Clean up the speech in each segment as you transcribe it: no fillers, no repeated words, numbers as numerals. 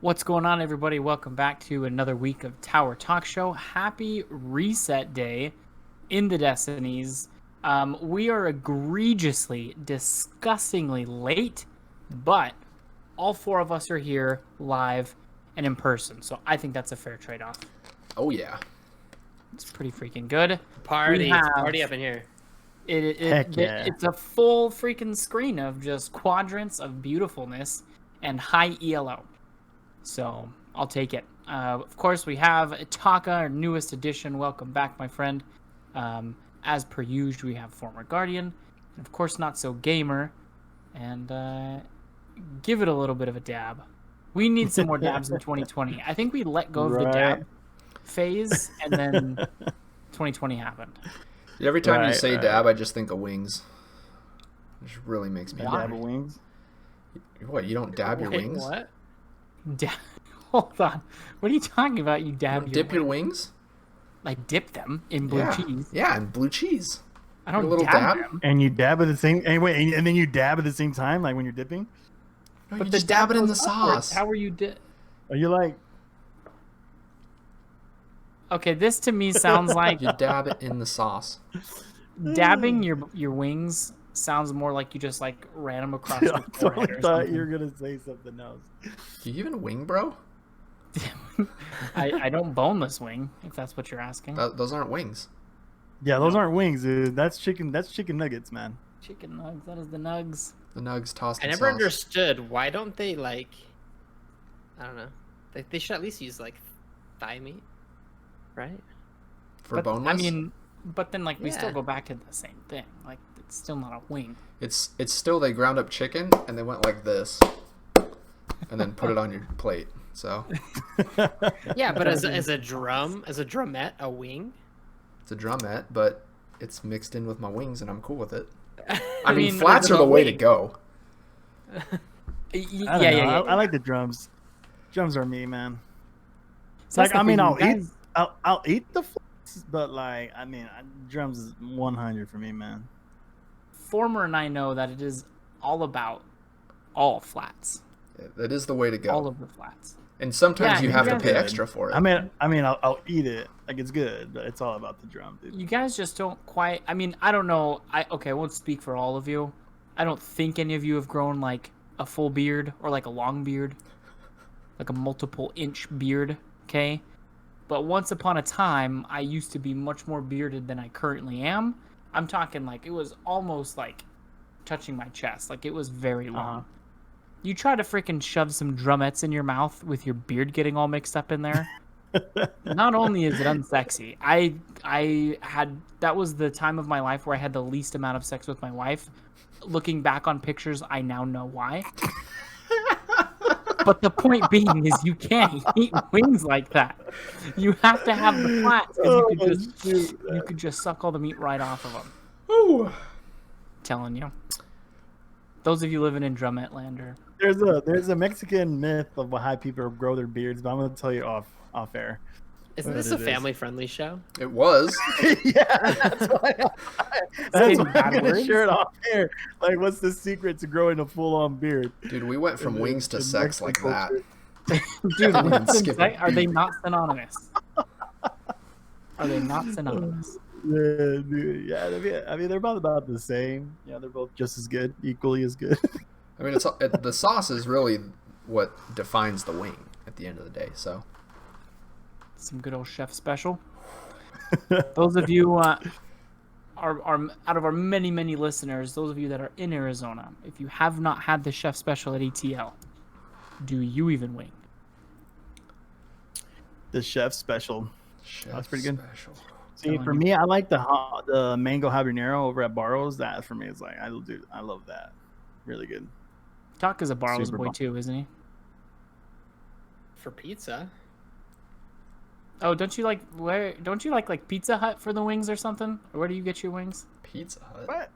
What's going on, everybody? Welcome back to another week of Tower Talk Show. Happy reset day in the Destinies. We are egregiously, disgustingly late, but all four of us are here live and in person, so I think that's a fair trade-off. Oh, yeah. It's pretty freaking good. Party up in here. It's a full freaking screen of just quadrants of beautifulness and high ELO. So I'll take it. Of course, we have TTaka, our newest edition. Welcome back, my friend. As per usual, we have former Guardian, and of course, not so gamer. And give it a little bit of a dab. We need some more dabs in 2020. I think we let go of the dab phase, and then 2020 happened. Every time you say dab, I just think of wings. It just really makes me dab of wings. What? You don't dab your wings? What? Hold on. What are you talking about? You dab dip your wings? Like dip them in blue cheese. Yeah, in blue cheese. I don't a little dab them. And you dab at the same anyway, and then you dab at the same time, like when you're dipping. No, but you just dab it in the sauce. How are you dip? Are you like? Okay, this to me sounds like you dab it in the sauce. Dabbing your wings sounds more like you just like ran them across your forehead. I thought you were gonna say something else. Do you even wing, bro? I don't boneless wing, if that's what you're asking. Those aren't wings. Yeah, those aren't wings, dude. That's chicken. That's chicken nuggets, man. Chicken nugs. That is the nugs. The nugs tossed in I never sauce. understood why don't they I don't know. They should at least use like thigh meat, right? For boneless. I mean, but then we still go back to the same thing. Like it's still not a wing. It's still they ground up chicken and they went like this, and then put it on your plate. So. Yeah, but as a drumette, a wing. It's a drumette, but it's mixed in with my wings, and I'm cool with it. I mean, flats are the way to go. Yeah. I like the drums. Drums are me, man. So I'll eat the flats, but drums is 100 for me, man. Former and I know that it is all about all flats. That is the way to go. All of the flats. And sometimes you have to pay extra for it. I'll eat it. Like, it's good, but it's all about the drum, dude. You guys just don't quite... I mean, I don't know. I won't speak for all of you. I don't think any of you have grown, like, a full beard or, like, a long beard. Like a multiple-inch beard, okay? But once upon a time, I used to be much more bearded than I currently am. I'm talking, like, it was almost, like, touching my chest. Like, it was very long. You try to freaking shove some drumettes in your mouth with your beard getting all mixed up in there. Not only is it unsexy, that was the time of my life where I had the least amount of sex with my wife. Looking back on pictures, I now know why. But the point being is you can't eat wings like that. You have to have the flats because you could just suck all the meat right off of them. Ooh. Telling you. Those of you living in drumette land are... There's a Mexican myth of how people grow their beards, but I'm gonna tell you off air. Isn't this a family-friendly show? It was. Yeah, that's why I'm gonna share it off air. Like, what's the secret to growing a full-on beard? Dude, we went from wings to sex like that. Dude, are they not synonymous? Are they not synonymous? Yeah, dude. Yeah, I mean, they're about the same. Yeah, they're both just as good, equally as good. I mean, the sauce is really what defines the wing at the end of the day. So, some good old chef special. Those of you are out of our many listeners, those of you that are in Arizona, if you have not had the chef special at ATL, do you even wing? The chef special. That's pretty good. Special. See, for me, I like the mango habanero over at Barrows. That for me is like, I love that. Really good. Taka's a Barrows boy too, isn't he? For pizza. Oh, don't you like Pizza Hut for the wings or something? Or where do you get your wings? Pizza Hut. What?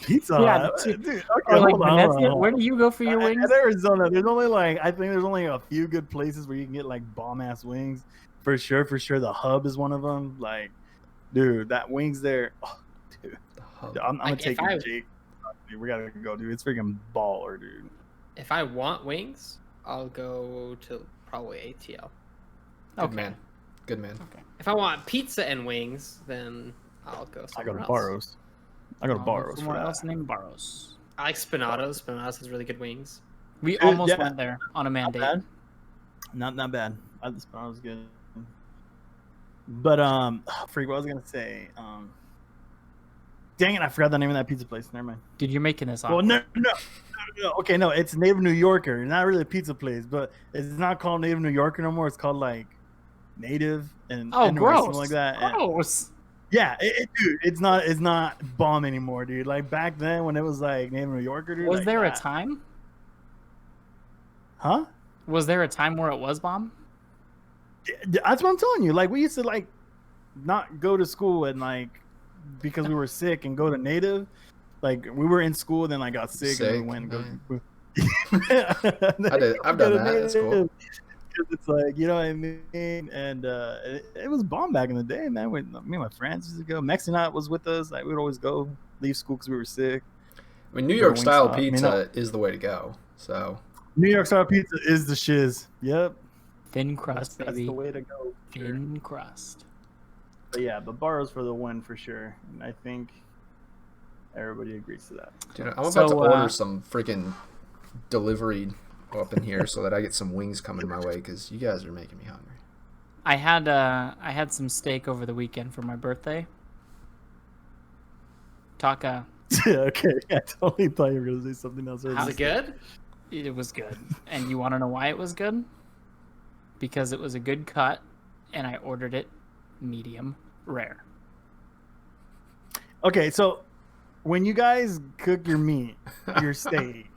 Pizza Yeah, Hut? Dude, okay, or like hold on. Where do you go for your wings? In Arizona, there's only a few good places where you can get like bomb ass wings. For sure, the Hub is one of them. Like, dude, that wings there. Oh, dude, The Hub. I'm gonna take you, Jake. Dude, we gotta go, dude. It's freaking baller, dude. If I want wings, I'll go to probably ATL. Good Okay. man. Good man. Okay. If I want pizza and wings, then I'll go I go somewhere to else. Barrows. I go to I'll Barrows for somewhere that. else named Barrows. I like Spinato's. Spinato's has really good wings. We Dude, almost yeah. went there on a Not mandate. bad. Not bad. I just thought it was good. But freak, what I was gonna say. Dang it, I forgot the name of that pizza place. Never mind. Dude, you're making this Well, awkward. no. Okay, no, it's Native New Yorker. Not really a pizza place, but it's not called Native New Yorker no more. It's called like Native and Oh, anyway, gross. something like that. And- Gross. yeah, dude, it's not bomb anymore, dude. Like back then when it was like Native New Yorker, dude. Was like there a that. time? Huh? Was there a time where it was bomb? That's what I'm telling you. Like we used to like not go to school and like because we were sick and go to Native. Like we were in school, then I got sick and we went and go. I've done that. That's cool. Because it's like, you know what I mean? And it was bomb back in the day, man. When me and my friends used to go. Mexican was with us. Like we would always go, leave school because we were sick. I mean, New Go to York style Wingstop. I mean, pizza is the way to go. So New York style pizza is the shiz. Yep, Thin crust, that's baby. the way to go. Thin crust. But yeah, but Barrows for the win for sure. And I think everybody agrees to that. dude, I'm about So, to order some freaking delivery up in here so that I get some wings coming my way because you guys are making me hungry. I had some steak over the weekend for my birthday. Taka. Okay, I totally thought you were gonna say something else. Is it good? It was good. And you want to know why it was good? Because it was a good cut, and I ordered it medium rare. Okay, so when you guys cook your meat, your steak,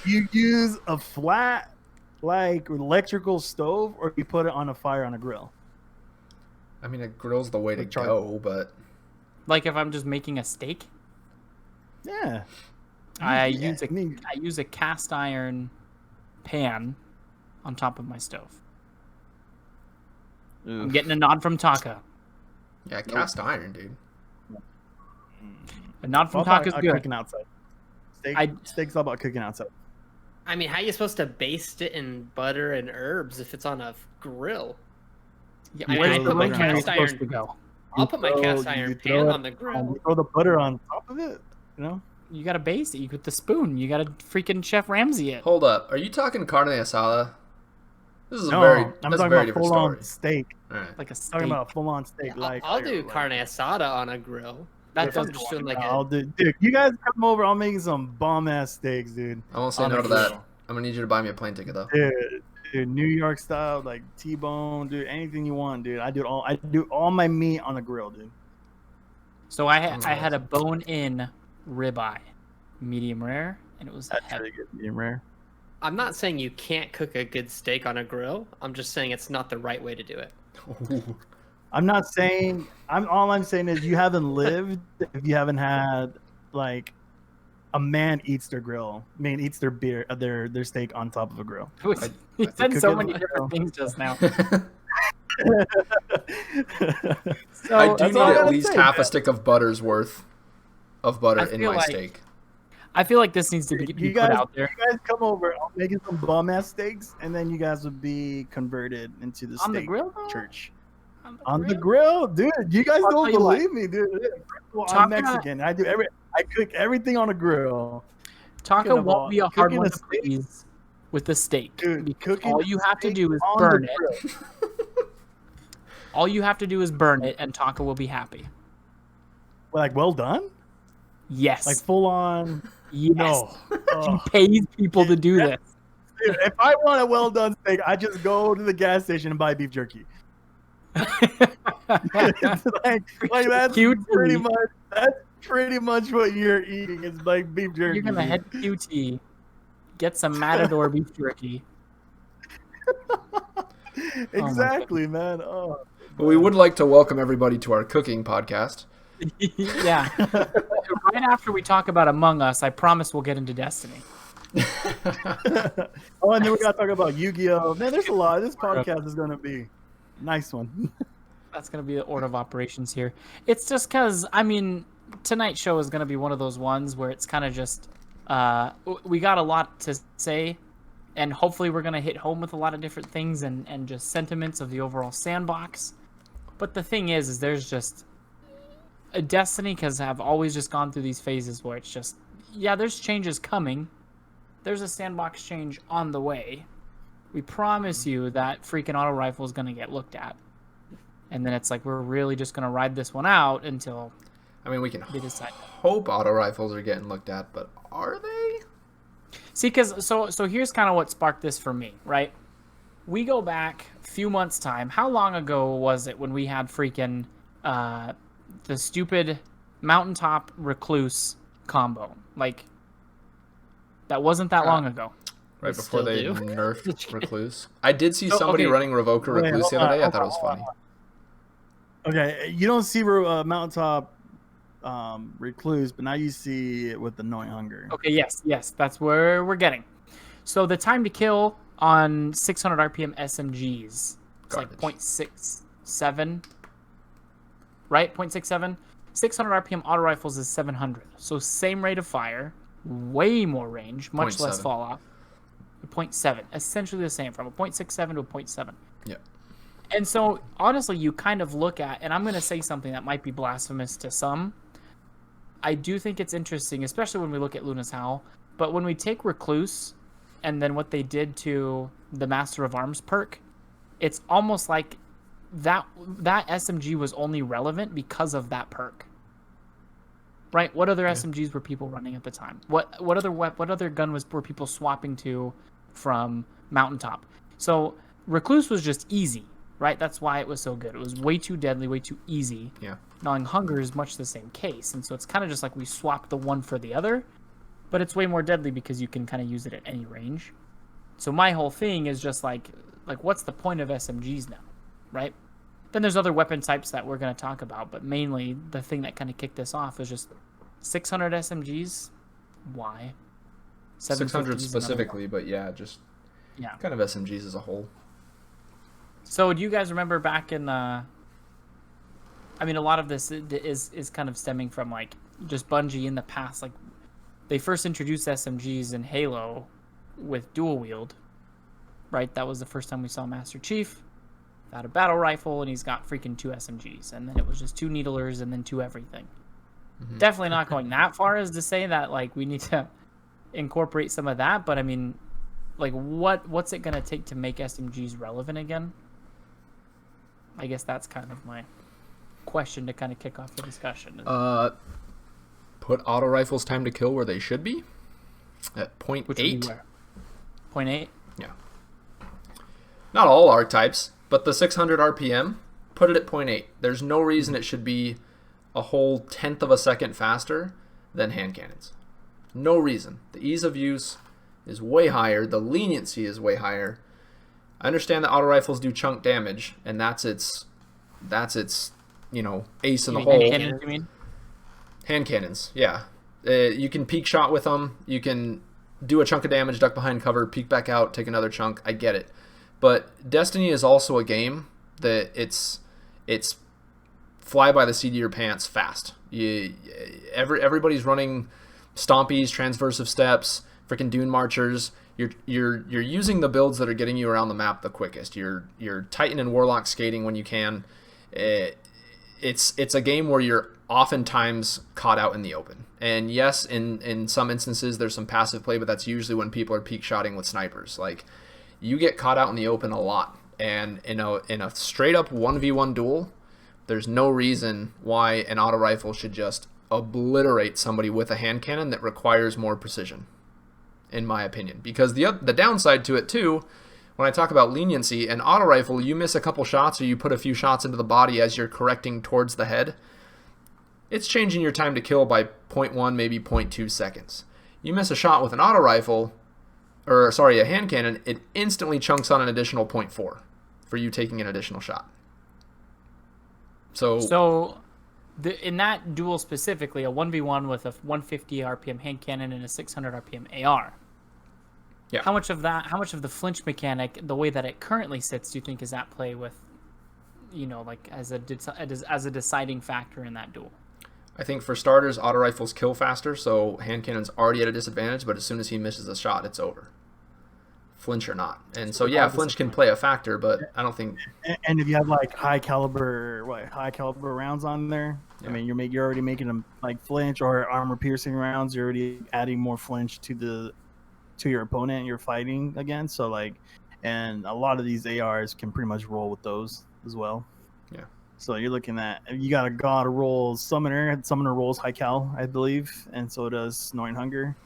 you use a flat, like electrical stove, or you put it on a fire on a grill? I mean, a grill's the way to With charcoal. go, but Like if I'm just making a steak, Yeah. I Yeah, use a I mean- I use a cast iron pan on top of my stove. I'm getting a nod from Taka. yeah, cast iron, dude. A nod from All about Taka's good. cooking outside. Steak's all about cooking outside. I mean, how are you supposed to baste it in butter and herbs if it's on a grill? Yeah, I mean, where's I the put my rosemary cast supposed iron. to go? I'll put my cast You iron throw pan it on the grill. You throw the butter on top of it, you know? You gotta baste it. You with the spoon. You gotta freaking Chef Ramsay it. Hold up. Are you talking carne asada? This is a No, very I'm that's a talking very about different full-on story. steak. All right. Like a steak. Talking about full-on steak. Yeah, like I'll do like- carne asada on a grill. That If I'm doesn't just doing like I'll do, dude. You guys come over. I'll make you some bomb-ass steaks, dude. I won't say On no a to that. grill. I'm gonna need you to buy me a plane ticket though. Dude, New York style, like T-bone, dude. Anything you want, dude. I do all my meat on a grill, dude. So I had a bone-in ribeye, medium rare, and it was That's heavy. really good, medium rare. I'm not saying you can't cook a good steak on a grill. I'm just saying it's not the right way to do it. I'm not saying. All I'm saying is you haven't lived if you haven't had like a man eats their grill. I mean, eats their beer, their steak on top of a grill. You said so cook it many on- different things just now. So I do that's need all I at gotta least say, half a man. stick of butter's worth of butter I in feel my like- steak. I feel like this needs to be You put guys- out there. You guys come over. I'll make you some bomb ass steaks, and then you guys would be converted into the On the steak grill, though? church. On the On the grill? grill, dude. You guys I'll don't tell you what. believe me, dude. Well, Taka- I'm Mexican. I cook everything on a grill. Taka Cooking won't be a hard cooking one a to steak- please with the steak. Dude, because cooking all a you have to steak do is on the burn it. grill. All you have to do is burn it, and Taka will be happy. Like well done, Yes. like full on. yes. No, He Ugh. pays people to do this. Dude, if I want a well done steak, I just go to the gas station and buy beef jerky. It's like that's QT. pretty much what you're eating. It's like beef jerky. You're gonna head to QT, get some Matador beef jerky. Exactly, man. Oh, But we would like to welcome everybody to our cooking podcast. Yeah. Right after we talk about Among Us, I promise we'll get into Destiny. Oh, and then we gotta talk about Yu-Gi-Oh. Man, there's a lot. This podcast is gonna be a nice one. That's gonna be the order of operations here. It's just because tonight's show is gonna be one of those ones where it's kind of just we got a lot to say, and hopefully we're going to hit home with a lot of different things and just sentiments of the overall sandbox. But the thing is there's just a Destiny, because I've always just gone through these phases where it's just, yeah, there's changes coming. There's a sandbox change on the way. We promise you that freaking auto rifle is going to get looked at. And then it's like, we're really just going to ride this one out until I mean, we can they decide. hope auto rifles are getting looked at, but are they? See, because so here's kind of what sparked this for me, right? We go back a few months' time. How long ago was it when we had freaking the stupid mountaintop recluse combo? Like, that wasn't that long ago. Right We before still they do. nerfed recluse. I did see So, somebody okay. running Revoker Wait, recluse the hold other on, day. I hold thought it on, was hold funny. Okay, you don't see mountaintop recluse, but now you see it with the Annoying Hunger. Okay, yes, that's where we're getting. So the time to kill on 600 RPM SMGs, it's like Garbage. 0.67, right? 0.67. 600 RPM auto rifles is 700. So same rate of fire, way more range, much less 0.7. fall off. 0.7, essentially the same, from a 0.67 to a 0.7. Yeah. And so, honestly, you kind of look at, and I'm going to say something that might be blasphemous to some. I do think it's interesting, especially when we look at Luna's Howl. But when we take Recluse, and then what they did to the Master of Arms perk, it's almost like that SMG was only relevant because of that perk. Right? What other SMGs were people running at the time? What other gun were people swapping to from Mountaintop? So Recluse was just easy. Right, that's why it was so good. It was way too deadly, way too easy. Yeah. Gnawing Hunger is much the same case, and so it's kind of just like we swapped the one for the other, but it's way more deadly because you can kind of use it at any range. So my whole thing is just like what's the point of SMGs now, right? Then there's other weapon types that we're going to talk about, but mainly the thing that kind of kicked this off is just 600 SMGs. Why? 600 750s is another one. specifically, but yeah, just Yeah. kind of SMGs as a whole. So do you guys remember back in I mean, a lot of this is kind of stemming from like just Bungie in the past. Like they first introduced SMGs in Halo with dual wield, right? That was the first time we saw Master Chief got a battle rifle and he's got freaking 2 SMGs, and then it was just 2 needlers and then 2 everything. Mm-hmm. Definitely not going that far as to say that like we need to incorporate some of that, but I mean, like what's it gonna take to make SMGs relevant again? I guess that's kind of my question to kind of kick off the discussion. Put auto rifles time to kill where they should be at Which would be 0.8. where? 0.8? Yeah. Not all archetypes, but the 600 RPM, put it at 0.8. There's no reason it should be a whole tenth of a second faster than hand cannons. No reason. The ease of use is way higher. The leniency is way higher. I understand that auto rifles do chunk damage, and that's its ace in the You mean hole. hand cannons, you mean? Hand cannons, yeah. You can peek shot with them. You can do a chunk of damage, duck behind cover, peek back out, take another chunk. I get it. But Destiny is also a game that it's fly by the seat of your pants fast. Everybody's running stompies, transversive steps, freaking dune marchers. You're using the builds that are getting you around the map the quickest. You're Titan and Warlock skating when you can. It's a game where you're oftentimes caught out in the open. And yes, in some instances there's some passive play, but that's usually when people are peek shotting with snipers. Like you get caught out in the open a lot. And in a straight up 1v1 duel, there's no reason why an auto rifle should just obliterate somebody with a hand cannon that requires more precision, in my opinion. Because the downside to it too, when I talk about leniency, an auto rifle, you miss a couple shots or you put a few shots into the body as you're correcting towards the head, it's changing your time to kill by 0.1, maybe 0.2 seconds. You miss a shot with an auto rifle, a hand cannon, it instantly chunks on an additional 0.4 for you taking an additional shot. So in that duel specifically, a 1v1 with a 150 RPM hand cannon and a 600 RPM AR. yeah. How much of the flinch mechanic, the way that it currently sits, do you think is at play with, like as a deciding factor in that duel? I think for starters, auto rifles kill faster, so hand cannon's already at a disadvantage, but as soon as he misses a shot, it's over. flinch or not. And so yeah, regardless flinch of can flinch. play a factor, but I don't think And if you have like high caliber rounds on there, Yeah. I mean, you're already making them like flinch or armor piercing rounds. You're already adding more flinch to your opponent you're fighting against. So like, and a lot of these ARs can pretty much roll with those as well. Yeah. So you're looking at, you got a god rolls summoner. Summoner rolls high cal, I believe, and so does Snoring Hunger.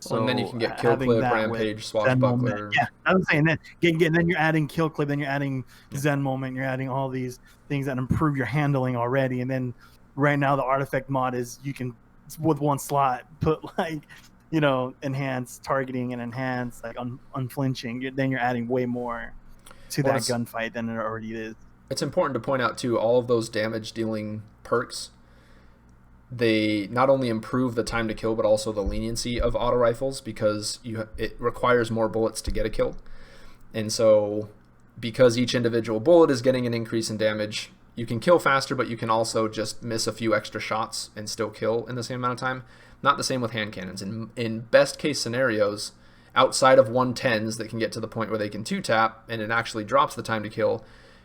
So and then you can get kill having clip, that with rampage, Zen moment, swashbuckler. yeah, I'm saying that. Then you're adding kill clip, then you're adding Yeah. Zen moment, you're adding all these things that improve your handling already. And then right now the artifact mod is you can with one slot put like enhance targeting and enhance like unflinching. Then you're adding way more to Well, that gunfight than it already is. It's important to point out too, all of those damage dealing perks, they not only improve the time to kill, but also the leniency of auto rifles, because it requires more bullets to get a kill. And so because each individual bullet is getting an increase in damage, you can kill faster, but you can also just miss a few extra shots and still kill in the same amount of time. Not the same with hand cannons. In best case scenarios, outside of 110s that can get to the point where they can 2-tap and it actually drops the time to kill,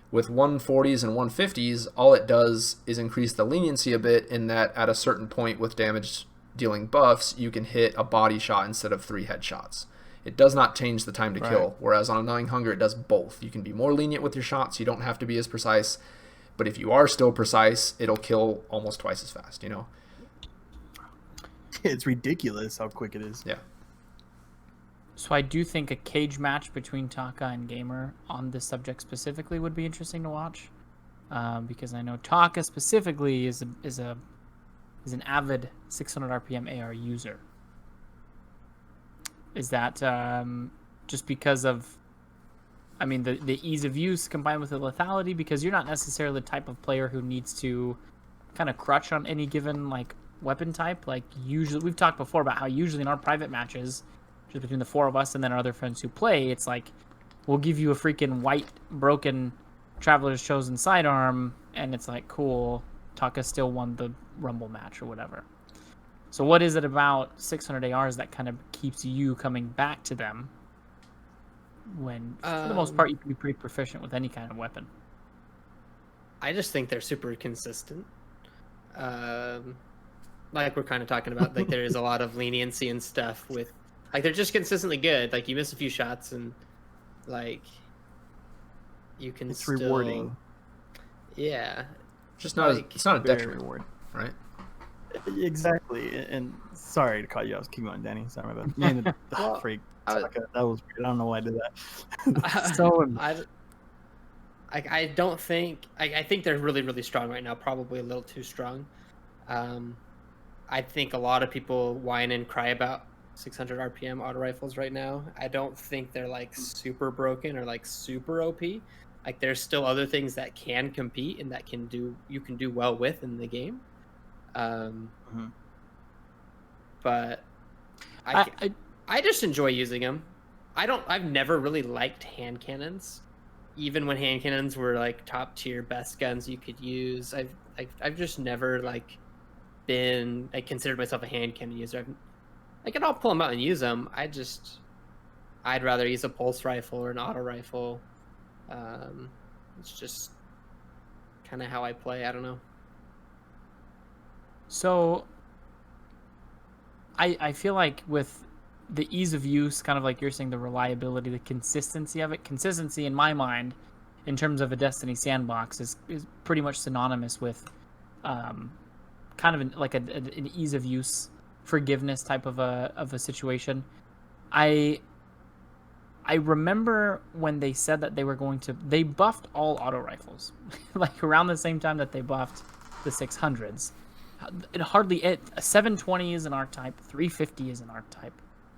with 140s and 150s, all it does is increase the leniency a bit, in that at a certain point with damage dealing buffs, you can hit a body shot instead of 3 headshots. It does not change the time to kill, whereas on Annoying Hunger, it does both. You can be more lenient with your shots, you don't have to be as precise, but if you are still precise, it'll kill almost twice as fast, It's ridiculous how quick it is. Yeah. So I do think a cage match between Taka and Gamer on this subject specifically would be interesting to watch, because I know Taka specifically is an avid 600 RPM AR user. Is that just because of, I mean, the ease of use combined with the lethality? Because you're not necessarily the type of player who needs to kind of crutch on any given like weapon type. Like usually, we've talked before about how usually in our private matches, just between the 4 of us and then our other friends who play, it's like we'll give you a freaking white broken Traveler's Chosen sidearm, and it's like, cool, Taka still won the Rumble match or whatever. So what is it about 600 ARs that kind of keeps you coming back to them when, for the most part, you can be pretty proficient with any kind of weapon? I just think they're super consistent. Like we're kind of talking about, like there is a lot of leniency and stuff with, like they're just consistently good. Like you miss a few shots and like you can. It's still... rewarding. Yeah. Just not. Like, it's not a Very detriment, rewarding. right? Exactly. And sorry to cut you off. Keep going, Danny. Sorry about that. Well, Freak. That was weird. I don't know why I did that. So I don't think I think they're really, really strong right now. Probably a little too strong. I think a lot of people whine and cry about 600 RPM auto rifles right now. I don't think they're like super broken or like super OP. Like there's still other things that can compete and that you can do well with in the game. But I just enjoy using them. I've never really liked hand cannons, even when hand cannons were like top tier best guns you could use. I've just never like been, I considered myself a hand cannon user. I can all pull them out and use them. I'd rather use a pulse rifle or an auto rifle. It's just kind of how I play. I don't know. So I feel like with the ease of use, kind of like you're saying, the reliability, the consistency of it, consistency in my mind, in terms of a Destiny sandbox, is pretty much synonymous with kind of an ease of use, forgiveness type of a situation. I remember when they said that they buffed all auto rifles, like around the same time that they buffed the 600s. A 720 is an archetype, 350 is an archetype.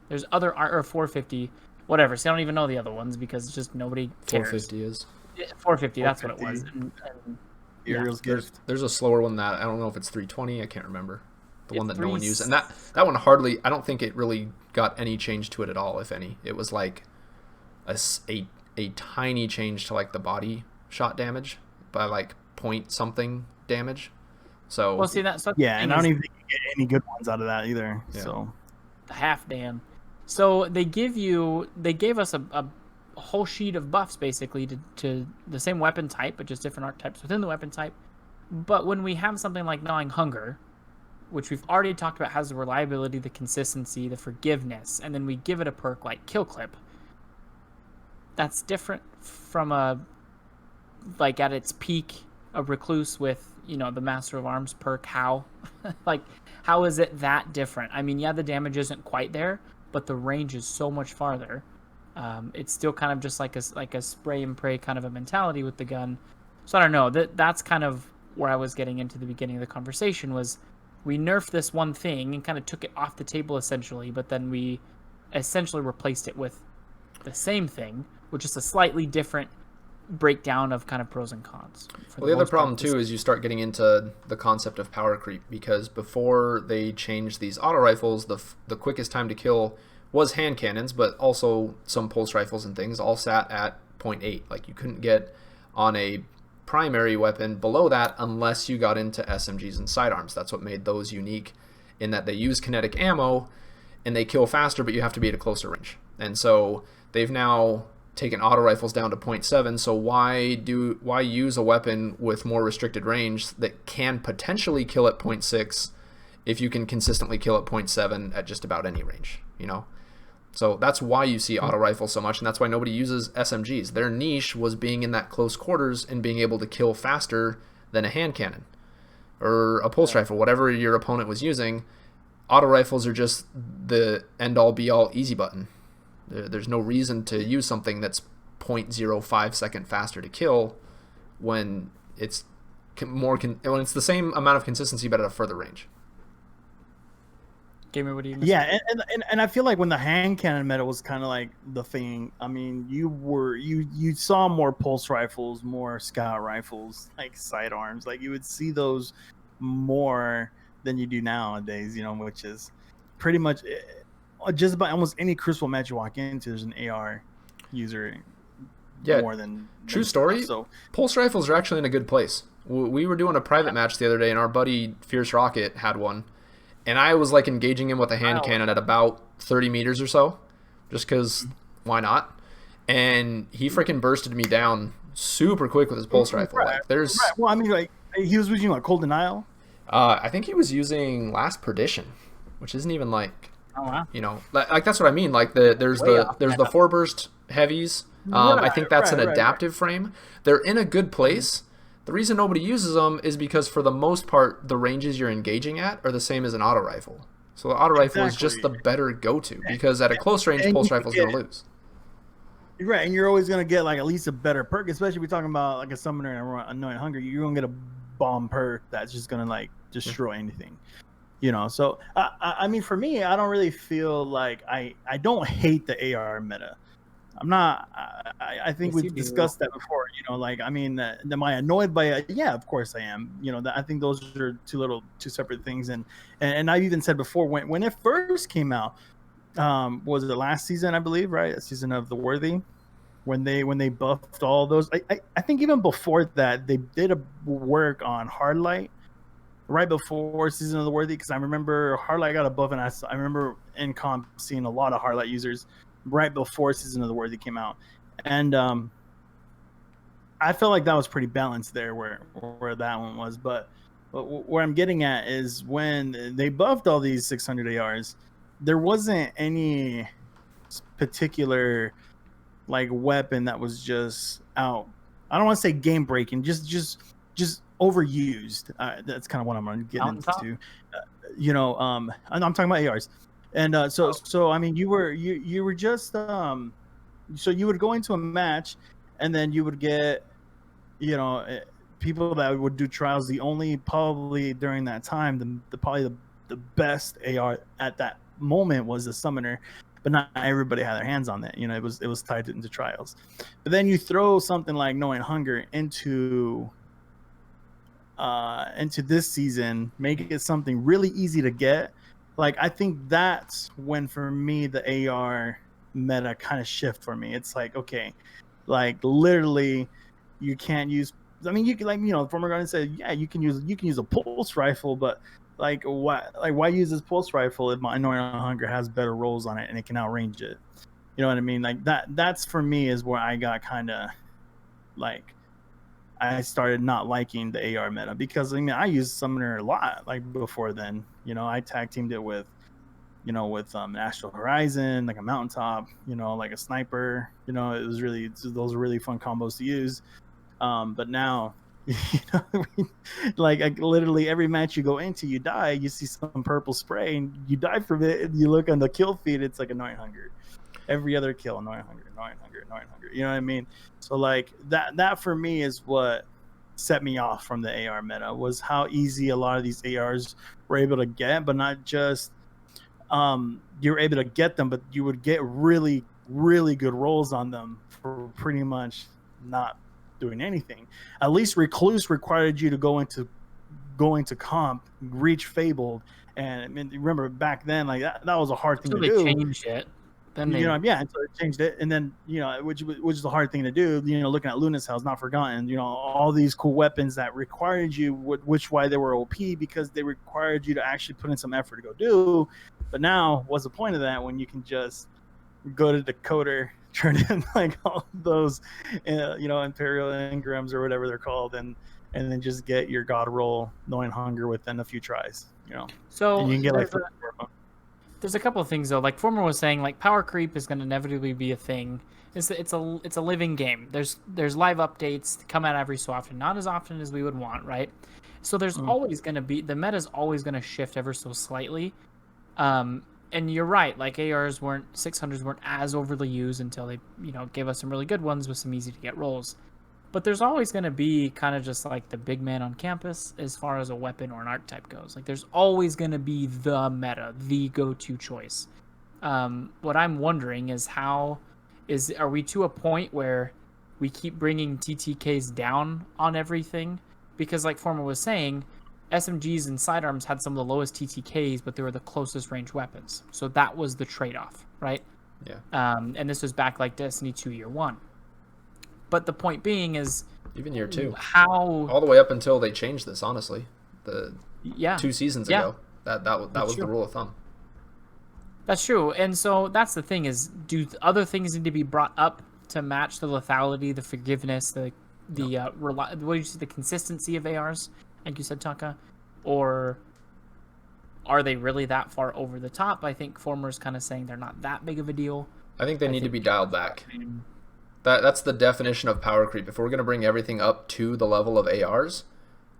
There's other or 450, whatever. See, I don't even know the other ones because it's just nobody cares. 450 is. Yeah, 450, that's what it was. Ariel's gift. There's a slower one that I don't know if it's 320. I can't remember. The one that no one used, and that one hardly. I don't think it really got any change to it at all, if any. It was like a tiny change to like the body shot damage by like point something damage. So well, see that's yeah, and I don't even think you get any good ones out of that either. Yeah. So half damn. So they gave us a whole sheet of buffs basically to the same weapon type, but just different archetypes within the weapon type. But when we have something like Gnawing Hunger, which we've already talked about has the reliability, the consistency, the forgiveness, and then we give it a perk like Kill Clip, that's different from a, like at its peak, a Recluse with, you know, the Master of Arms perk. How? Like, how is it that different? I mean, yeah, the damage isn't quite there, but the range is so much farther. It's still kind of just like a spray and pray kind of a mentality with the gun. So I don't know. That's kind of where I was getting into the beginning of the conversation was we nerfed this one thing and kind of took it off the table essentially, but then we essentially replaced it with the same thing, which is a slightly different breakdown of kind of pros and cons. Well, the other problem too is you start getting into the concept of power creep, because before they changed these auto rifles, the quickest time to kill was hand cannons, but also some pulse rifles and things all sat at 0.8. Like you couldn't get on a primary weapon below that unless you got into SMGs and sidearms. That's what made those unique, in that they use kinetic ammo and they kill faster, but you have to be at a closer range. And so they've now taken auto rifles down to 0.7. So why use a weapon with more restricted range that can potentially kill at 0.6 if you can consistently kill at 0.7 at just about any range, you know? So that's why you see auto rifles so much, and that's why nobody uses SMGs. Their niche was being in that close quarters and being able to kill faster than a hand cannon or a pulse rifle, whatever your opponent was using. Auto rifles are just the end-all be-all easy button. There's no reason to use something that's 0.05 second faster to kill when it's when it's the same amount of consistency but at a further range. Gamer, what do you miss? Yeah, and I feel like when the hand cannon meta was kind of like the thing. I mean, you saw more pulse rifles, more scout rifles, like sidearms. Like you would see those more than you do nowadays. You know, which is pretty much just about almost any crucible match you walk into, there's an AR user. Yeah, more than true story. So pulse rifles are actually in a good place. We were doing a private match the other day, and our buddy Fierce Rocket had one. And I was like engaging him with a hand cannon at about 30 meters or so, just because why not? And he freaking bursted me down super quick with his pulse rifle. Like there's, well, I mean, like he was using like Cold Denial. I think he was using Last Perdition, which isn't even like, Oh wow. you know, like that's what I mean. Like there's the 4-burst heavies. I think that's an adaptive frame. They're in a good place. The reason nobody uses them is because for the most part, the ranges you're engaging at are the same as an auto rifle. So the auto rifle is just the better go-to, because at a close range, pulse rifle is going to lose. Right, and you're always going to get like at least a better perk, especially if we're talking about like a summoner and Gnawing Hunger. You're going to get a bomb perk that's just going to like destroy anything. You know, so I mean, for me, I don't really feel like I don't hate the AR meta. I'm not. I think we've discussed that before. You know, like I mean, am I annoyed by it? Yeah, of course I am. You know, I think those are two separate things. And I've even said before when it first came out, was it the last season? I believe, right? The season of the Worthy, when they buffed all those. I think even before that they did a work on Hardlight right before season of the Worthy, because I remember Hardlight got a buff, and I remember in comp seeing a lot of Hardlight users right before season of the Worthy came out, and I felt like that was pretty balanced there where that one was. But where I'm getting at is when they buffed all these 600 ARs, there wasn't any particular like weapon that was just out. I don't want to say game breaking, just overused. That's kind of what I'm going to get into. You know, I'm talking about ARs. And so I mean, you were just so you would go into a match, and then you would get, you know, people that would do trials. The only probably during that time, probably the best AR at that moment was the summoner, but not everybody had their hands on that. You know, it was tied into trials. But then you throw something like Gnawing Hunger into this season, make it something really easy to get. Like, I think that's when, for me, the AR meta kind of shift for me. It's like, okay, like literally, you can't use. I mean, you can, like, you know, Former Garden said, yeah, you can use a pulse rifle, but like, why use this pulse rifle if my Gnawing Hunger has better rolls on it and it can outrange it? You know what I mean? Like that's for me is where I got kind of like I started not liking the AR meta, because I mean I used Summoner a lot like before then. You know, I tag teamed it with Astral Horizon, like a mountaintop, like a sniper. Those are really fun combos to use. But now, like literally every match you go into, you die, you see some purple spray, and you die from it, and you look on the kill feed, it's like annoying hunger. Every other kill, annoying hunger, annoying hunger, annoying hunger. You know what I mean? So like that for me is what set me off from the AR meta, was how easy a lot of these ARs were able to get, but not just you were able to get them, but you would get really, really good rolls on them for pretty much not doing anything. At least Recluse required you to go into comp, reach Fabled, and I mean, remember back then, like that was a hard thing to do. They changed it. Then they, yeah, and so it changed it, and then which is a hard thing to do. Looking at Luna's House, not forgotten. All these cool weapons that required you, which why they were OP, because they required you to actually put in some effort to go do. But now, what's the point of that when you can just go to Decoder, turn in like all those, Imperial Engrams or whatever they're called, and then just get your God roll, knowing hunger within a few tries. So and you can get like. There's a couple of things though. Like Former was saying, like power creep is going to inevitably be a thing. It's a living game. There's live updates that come out every so often, not as often as we would want, right? So there's always going to be, the meta's always going to shift ever so slightly. And you're right, like 600s weren't as overly used until they gave us some really good ones with some easy to get rolls. But there's always going to be kind of just like the big man on campus as far as a weapon or an archetype goes. Like there's always going to be the meta, the go-to choice. What I'm wondering is are we to a point where we keep bringing TTKs down on everything? Because like Former was saying, SMGs and sidearms had some of the lowest TTKs, but they were the closest range weapons. So that was the trade-off, right? Yeah. And this was back like Destiny 2 Year 1. But the point being is, even Year 2, how all the way up until they changed this. Honestly, 2 seasons ago, that was true. the rule of thumb. That's true, and so that's the thing: is do other things need to be brought up to match the lethality, the forgiveness, the what do you say, the consistency of ARs, like you said, Taka, or are they really that far over the top? I think Former's kind of saying they're not that big of a deal. I think they need to be dialed back. That's the definition of power creep. If we're going to bring everything up to the level of ARs,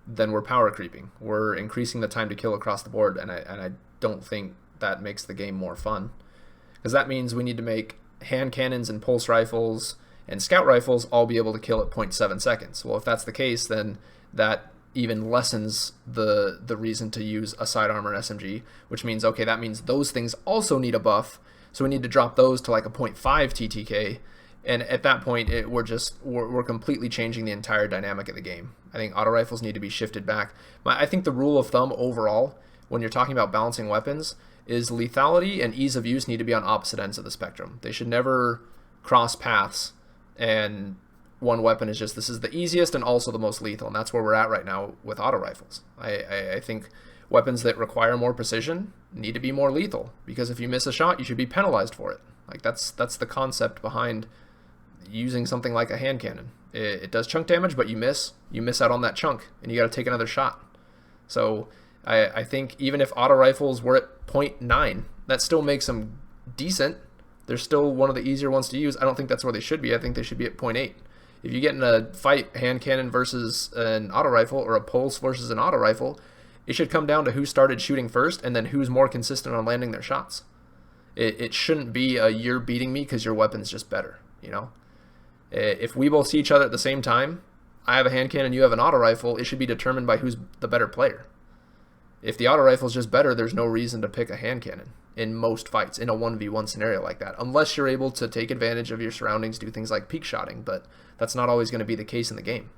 then we're power creeping. We're increasing the time to kill across the board, and I don't think that makes the game more fun. Because that means we need to make hand cannons and pulse rifles and scout rifles all be able to kill at 0.7 seconds. Well, if that's the case, then that even lessens the reason to use a sidearm or an SMG, which means, okay, that means those things also need a buff, so we need to drop those to like a 0.5 TTK. And at that point, we're completely changing the entire dynamic of the game. I think auto rifles need to be shifted back. I think the rule of thumb overall, when you're talking about balancing weapons, is lethality and ease of use need to be on opposite ends of the spectrum. They should never cross paths, and one weapon is just, this is the easiest and also the most lethal, and that's where we're at right now with auto rifles. I think weapons that require more precision need to be more lethal, because if you miss a shot, you should be penalized for it. Like that's the concept behind using something like a hand cannon. It does chunk damage, but you miss out on that chunk, and you got to take another shot. So I think even if auto rifles were at 0.9, that still makes them decent. They're still one of the easier ones to use. I don't think that's where they should be. I think they should be at 0.8. If you get in a fight, hand cannon versus an auto rifle, or a pulse versus an auto rifle, it should come down to who started shooting first and then who's more consistent on landing their shots. It shouldn't be a you're beating me because your weapon's just better, If we both see each other at the same time, I have a hand cannon, you have an auto rifle, it should be determined by who's the better player. If the auto rifle is just better, there's no reason to pick a hand cannon in most fights, in a 1v1 scenario like that, unless you're able to take advantage of your surroundings, do things like peek shotting, but that's not always going to be the case in the game.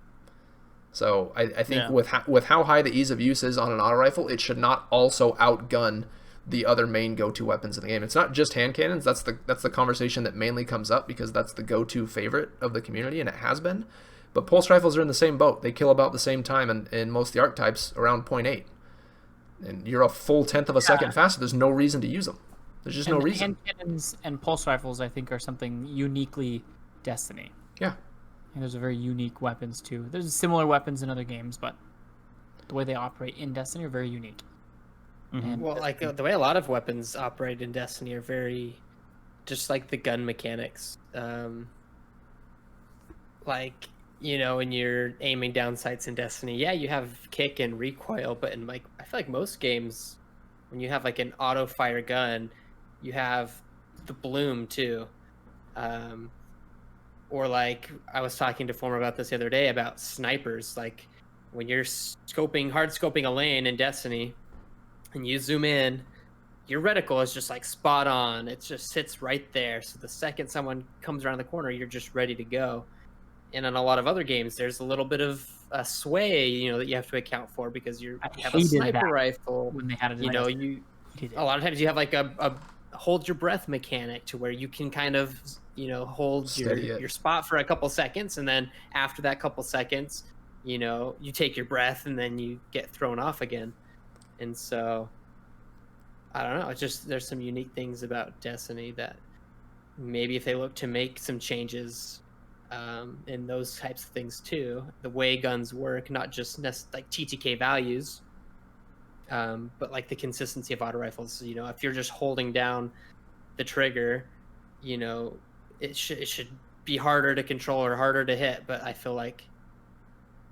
So I think with how high the ease of use is on an auto rifle, it should not also outgun the other main go-to weapons in the game. It's not just hand cannons. That's the conversation that mainly comes up because that's the go-to favorite of the community, and it has been. But pulse rifles are in the same boat. They kill about the same time in most of the archetypes, around 0.8. And you're a full tenth of a second faster. There's no reason to use them. There's just And no reason. hand cannons and pulse rifles, I think, are something uniquely Destiny. Yeah. And those are very unique weapons too. There's similar weapons in other games, but the way they operate in Destiny are very unique. And Well, like the way a lot of weapons operate in Destiny are very, just like the gun mechanics. Like, you know, when you're aiming down sights in Destiny, yeah, you have kick and recoil, but in like I feel like most games, when you have like an auto fire gun, you have the bloom too. Um, or like I was talking to Former about this the other day about snipers. Like when you're hard scoping a lane in Destiny, and you zoom in, your reticle is just like spot on. It just sits right there. So the second someone comes around the corner, you're just ready to go. And in a lot of other games, there's a little bit of a sway, you know, that you have to account for because you have a hated sniper that rifle. when they had it in You know, Destiny. you Hated a it. lot of times you have like a hold your breath mechanic to where you can kind of, you know, hold Steady it. your spot for a couple seconds, and then after that couple seconds, you know, you take your breath and then you get thrown off again. And so I don't know. It's just there's some unique things about Destiny that maybe if they look to make some changes in those types of things too, the way guns work, not just like TTK values, but like the consistency of auto rifles. You know, if you're just holding down the trigger, you know, it should be harder to control or harder to hit. But I feel like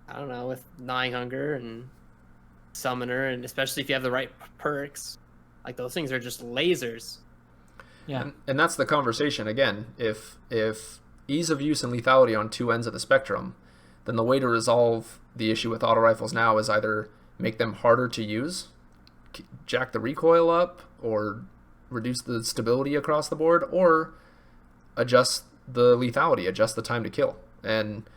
I don't know, with Gnawing Hunger and Summoner, and especially if you have the right perks, like those things are just lasers. Yeah. And that's the conversation again. If ease of use and lethality on two ends of the spectrum, then the way to resolve the issue with auto rifles now is either make them harder to use, jack the recoil up, or reduce the stability across the board, or adjust the lethality, adjust the time to kill. And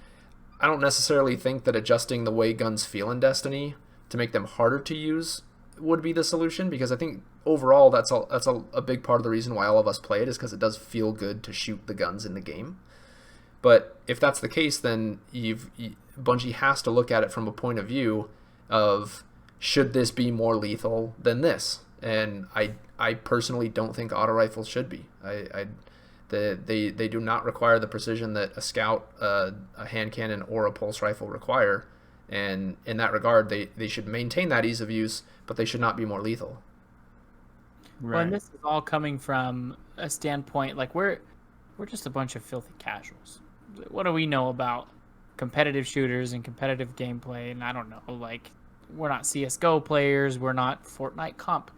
I don't necessarily think that adjusting the way guns feel in Destiny to make them harder to use would be the solution, because I think overall that's a big part of the reason why all of us play it, is because it does feel good to shoot the guns in the game. But if that's the case, then Bungie has to look at it from a point of view of, should this be more lethal than this? And I personally don't think auto rifles should be. They do not require the precision that a scout, a hand cannon, or a pulse rifle require. And in that regard, they should maintain that ease of use, but they should not be more lethal. Right. Well, and this is all coming from a standpoint like we're just a bunch of filthy casuals. What do we know about competitive shooters and competitive gameplay? And I don't know, like, we're not CS:GO players, we're not Fortnite comp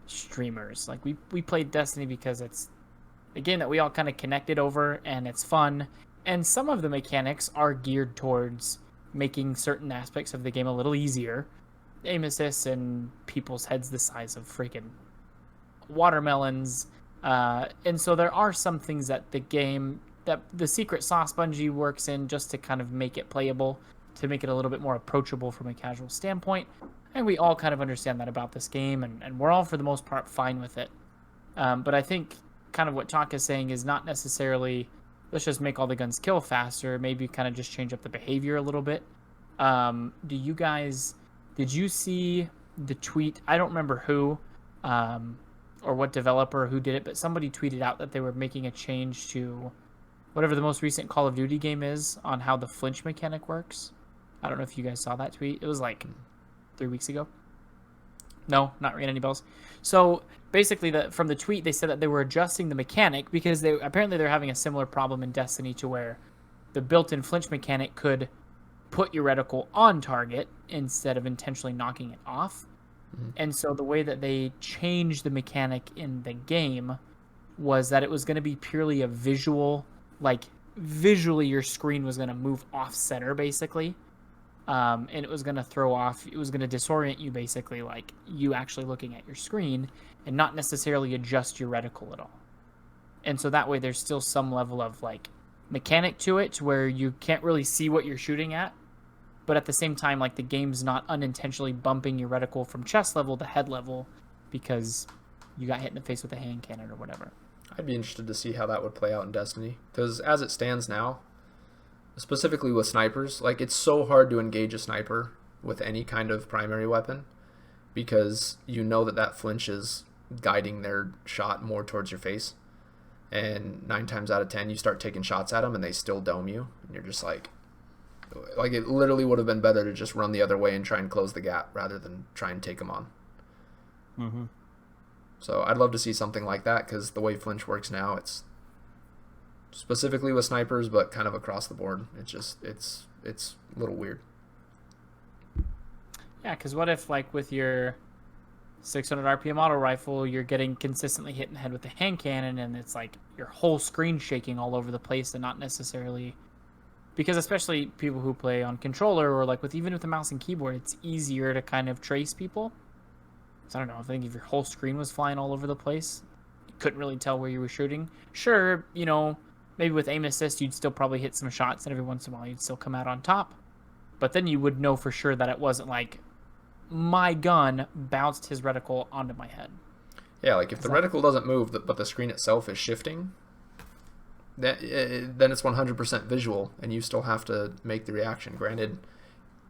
streamers. Like, we played Destiny because it's a game that we all kind of connected over, and it's fun. And some of the mechanics are geared towards making certain aspects of the game a little easier. Aim assist and people's heads the size of freaking watermelons. And so there are some things that that the secret sauce Bungie works in just to kind of make it playable, to make it a little bit more approachable from a casual standpoint. And we all kind of understand that about this game, and we're all for the most part fine with it. But I think kind of what TTaka is saying is not necessarily, let's just make all the guns kill faster, maybe kind of just change up the behavior a little bit. Did you see the tweet? I don't remember who, or what developer who did it, but somebody tweeted out that they were making a change to whatever the most recent Call of Duty game is on how the flinch mechanic works. I don't know if you guys saw that tweet. It was like 3 weeks ago. No, not ringing any bells. So basically, from the tweet, they said that they were adjusting the mechanic because they're having a similar problem in Destiny, to where the built-in flinch mechanic could put your reticle on target instead of intentionally knocking it off. Mm-hmm. And so the way that they changed the mechanic in the game was that it was going to be purely a visual, like visually your screen was going to move off center basically. And it was going to it was going to disorient you basically, like you actually looking at your screen, and not necessarily adjust your reticle at all. And so that way there's still some level of like mechanic to it, to where you can't really see what you're shooting at, but at the same time, like, the game's not unintentionally bumping your reticle from chest level to head level because you got hit in the face with a hand cannon or whatever. I'd be interested to see how that would play out in Destiny, because as it stands now, specifically with snipers, like, it's so hard to engage a sniper with any kind of primary weapon, because you know that flinch is guiding their shot more towards your face. And 9 times out of 10, you start taking shots at them and they still dome you. And you're just like it literally would have been better to just run the other way and try and close the gap rather than try and take them on. Mm-hmm. So I'd love to see something like that, because the way flinch works now, it's specifically with snipers, but kind of across the board. It's a little weird. Yeah, because what if, like, with your 600 RPM auto rifle, you're getting consistently hit in the head with the hand cannon, and it's like your whole screen shaking all over the place, and not necessarily, because especially people who play on controller or like even with the mouse and keyboard, it's easier to kind of trace people. So I don't know, I think if your whole screen was flying all over the place, you couldn't really tell where you were shooting. Sure, maybe with aim assist, you'd still probably hit some shots, and every once in a while you'd still come out on top. But then you would know for sure that it wasn't like my gun bounced his reticle onto my head. Yeah, like if the reticle doesn't move, but the screen itself is shifting, then it's 100% visual, and you still have to make the reaction. Granted,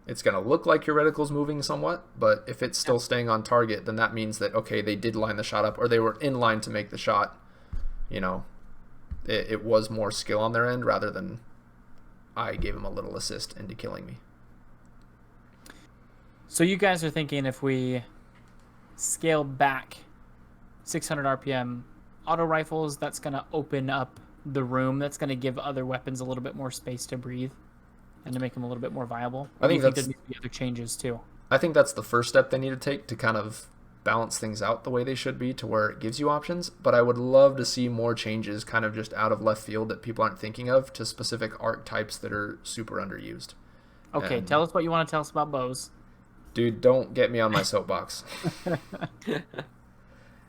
it's going to look like your reticle's moving somewhat, but if it's still staying on target, then that means that, okay, they did line the shot up, or they were in line to make the shot. It was more skill on their end rather than I gave them a little assist into killing me. So you guys are thinking if we scale back 600 RPM auto rifles, that's going to open up the room. That's going to give other weapons a little bit more space to breathe and to make them a little bit more viable. I think there need to be other changes too. I think that's the first step they need to take to kind of balance things out the way they should be, to where it gives you options. But I would love to see more changes kind of just out of left field that people aren't thinking of, to specific archetypes that are super underused. Okay, tell us what you want to tell us about bows. Dude, don't get me on my soapbox.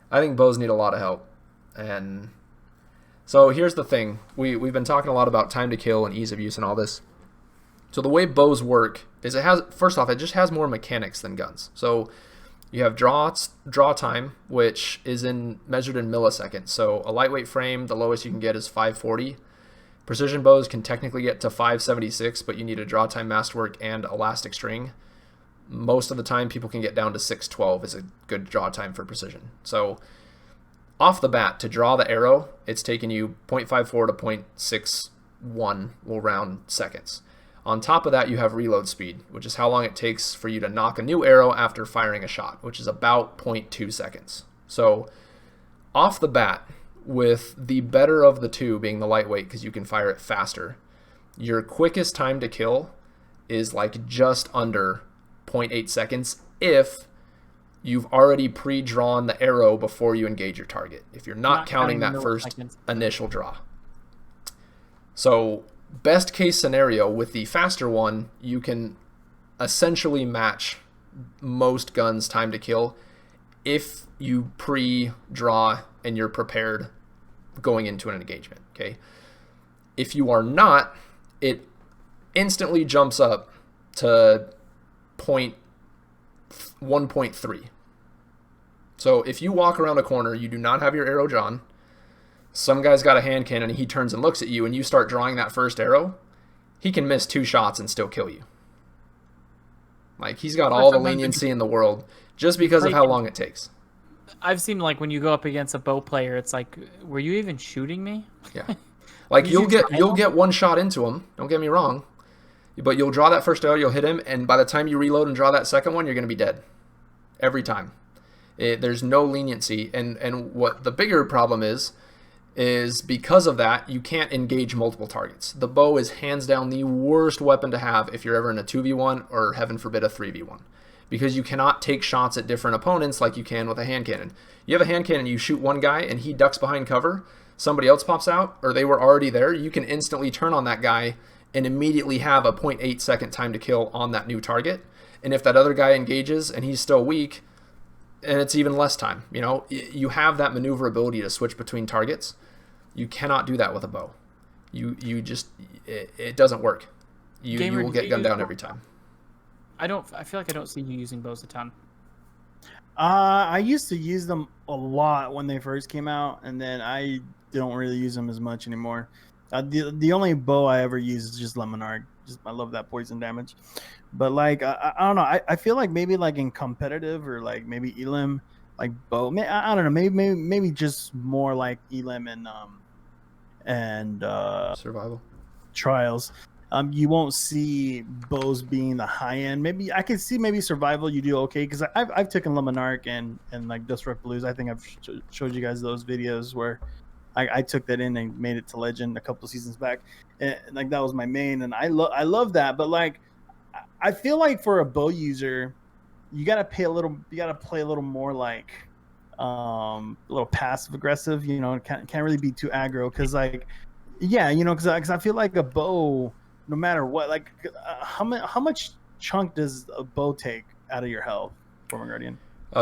I think bows need a lot of help. And so here's the thing. We've been talking a lot about time to kill and ease of use and all this. So the way bows work is first off, it just has more mechanics than guns. So you have draw time, which is measured in milliseconds. So a lightweight frame, the lowest you can get is 540. Precision bows can technically get to 576, but you need a draw time masterwork and elastic string. Most of the time, people can get down to 612 is a good draw time for precision. So off the bat, to draw the arrow, it's taking you 0.54 to 0.61, we'll round seconds. On top of that, you have reload speed, which is how long it takes for you to knock a new arrow after firing a shot, which is about 0.2 seconds. So off the bat, with the better of the two being the lightweight, because you can fire it faster, your quickest time to kill is like just under 0.8 seconds if you've already pre-drawn the arrow before you engage your target, if you're not counting that first initial draw. So best case scenario, with the faster one, you can essentially match most guns' time to kill if you pre-draw and you're prepared going into an engagement. Okay, if you are not, it instantly jumps up to 1.3. So if you walk around a corner, you do not have your arrow drawn, some guy's got a hand cannon and he turns and looks at you, and you start drawing that first arrow, he can miss 2 shots and still kill you. Like, he's got all the leniency in the world just because of how long it takes. I've seen, like, when you go up against a bow player, it's like, were you even shooting me? Yeah. Like, you'll get one shot into him, don't get me wrong, but you'll draw that first arrow, you'll hit him, and by the time you reload and draw that second one, you're going to be dead. Every time. There's no leniency. And what the bigger problem is because of that, you can't engage multiple targets. The bow is hands down the worst weapon to have if you're ever in a 2v1 or, heaven forbid, a 3v1. Because you cannot take shots at different opponents like you can with a hand cannon. You have a hand cannon, you shoot one guy, and he ducks behind cover, somebody else pops out, or they were already there, you can instantly turn on that guy and immediately have a 0.8 second time to kill on that new target. And if that other guy engages and he's still weak, and it's even less time. You know, you have that maneuverability to switch between targets. You cannot do that with a bow. You just, it doesn't work. You will get gunned down every time. I feel like I don't see you using bows a ton. I used to use them a lot when they first came out, and then I don't really use them as much anymore. The only bow I ever use is just Lemonard. I love that poison damage. But like I don't know, I feel like maybe like in competitive or like maybe Elim, like bow. I don't know. Maybe just more like Elim and Survival. trials. You won't see bows being the high end. Maybe I could see maybe survival you do okay because I've taken Luminarch and like Disrupt Blues. I think I've showed you guys those videos where I took that in and made it to legend a couple of seasons back, and like that was my main, and I love that. But like I feel like for a bow user, you gotta play a little more like a little passive aggressive. You know, can't really be too aggro because like yeah, you know, because I feel like a bow, no matter what, like how much chunk does a bow take out of your health, Former Guardian?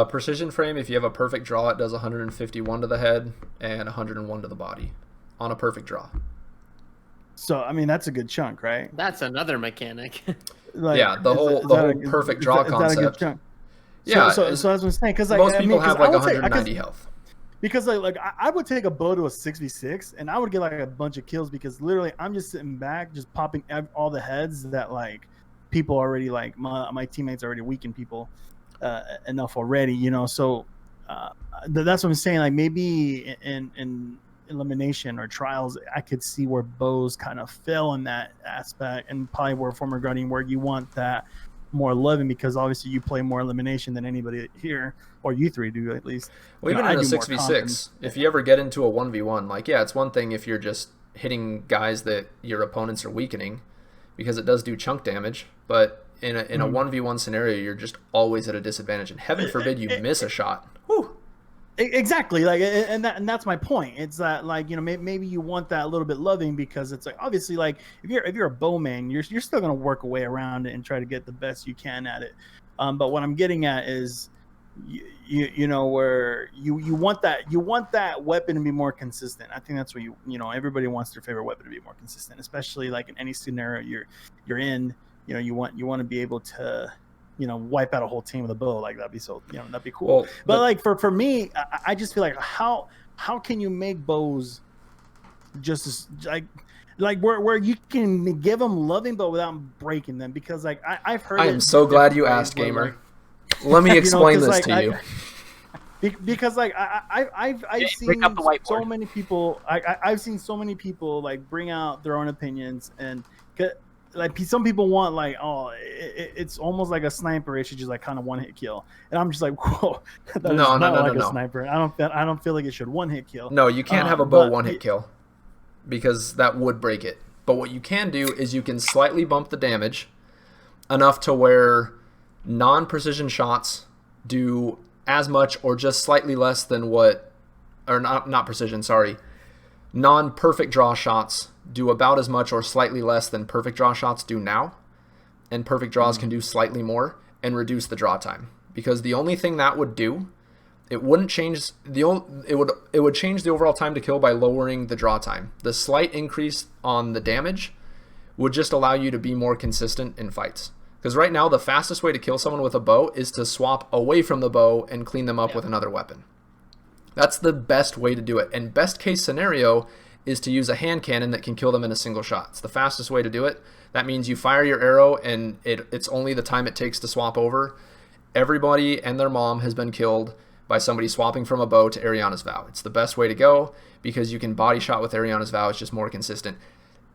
Precision frame, if you have a perfect draw, it does 151 to the head and 101 to the body on a perfect draw. So I mean that's a good chunk, right? That's another mechanic. Like, yeah, the whole perfect draw concept. Is that a good chunk? Yeah, so that's what I'm saying. Because like, most people have like 'cause 190 health. Because like I would take a bow to a 6v6 and I would get like a bunch of kills because literally I'm just sitting back just popping all the heads that like people already like my teammates already weakened people enough already, you know. So that's what I'm saying. Like maybe in elimination or trials, I could see where bows kind of fail in that aspect, and probably where Former Guardian where you want that more loving because obviously you play more elimination than anybody here, or you three do at least. Well, even in a 6v6, if you ever get into a 1v1, like yeah, it's one thing if you're just hitting guys that your opponents are weakening because it does do chunk damage, but in a 1v1 scenario, you're just always at a disadvantage, and heaven forbid you miss a shot. Whew. Exactly, like, and that's my point. It's that like, you know, maybe you want that a little bit loving because it's like obviously like if you're a bowman, you're still gonna work a way around it and try to get the best you can at it. But what I'm getting at is you know where you want that weapon to be more consistent. I think that's what you know everybody wants their favorite weapon to be more consistent, especially like in any scenario you're in. You know, you want to be able to, you know, wipe out a whole team with a bow. Like that'd be so, you know, that'd be cool. Well, but like for me, I just feel like how can you make bows just as, like where you can give them loving but without breaking them, because like I've heard. I am so glad you asked, gamer. Like, let me explain this to you. Because like I've seen so many people. I've seen so many people like bring out their own opinions, and like some people want like, oh, it's almost like a sniper. It should just like kind of one hit kill, and I'm just like, whoa, that is not like a sniper. I don't feel like it should one hit kill. No, you can't have a bow one hit kill because that would break it. But what you can do is you can slightly bump the damage enough to where non-precision shots do as much or just slightly less than what, or not precision, sorry, non-perfect draw shots do about as much or slightly less than perfect draw shots do now, and perfect draws can do slightly more and reduce the draw time. Because the only thing that would do, it wouldn't change it would change the overall time to kill by lowering the draw time. The slight increase on the damage would just allow you to be more consistent in fights. Because right now the fastest way to kill someone with a bow is to swap away from the bow and clean them up with another weapon. That's the best way to do it. And best case scenario is to use a hand cannon that can kill them in a single shot. It's the fastest way to do it. That means you fire your arrow and it's only the time it takes to swap over. Everybody and their mom has been killed by somebody swapping from a bow to Ariana's Vow. It's the best way to go because you can body shot with Ariana's Vow. It's just more consistent.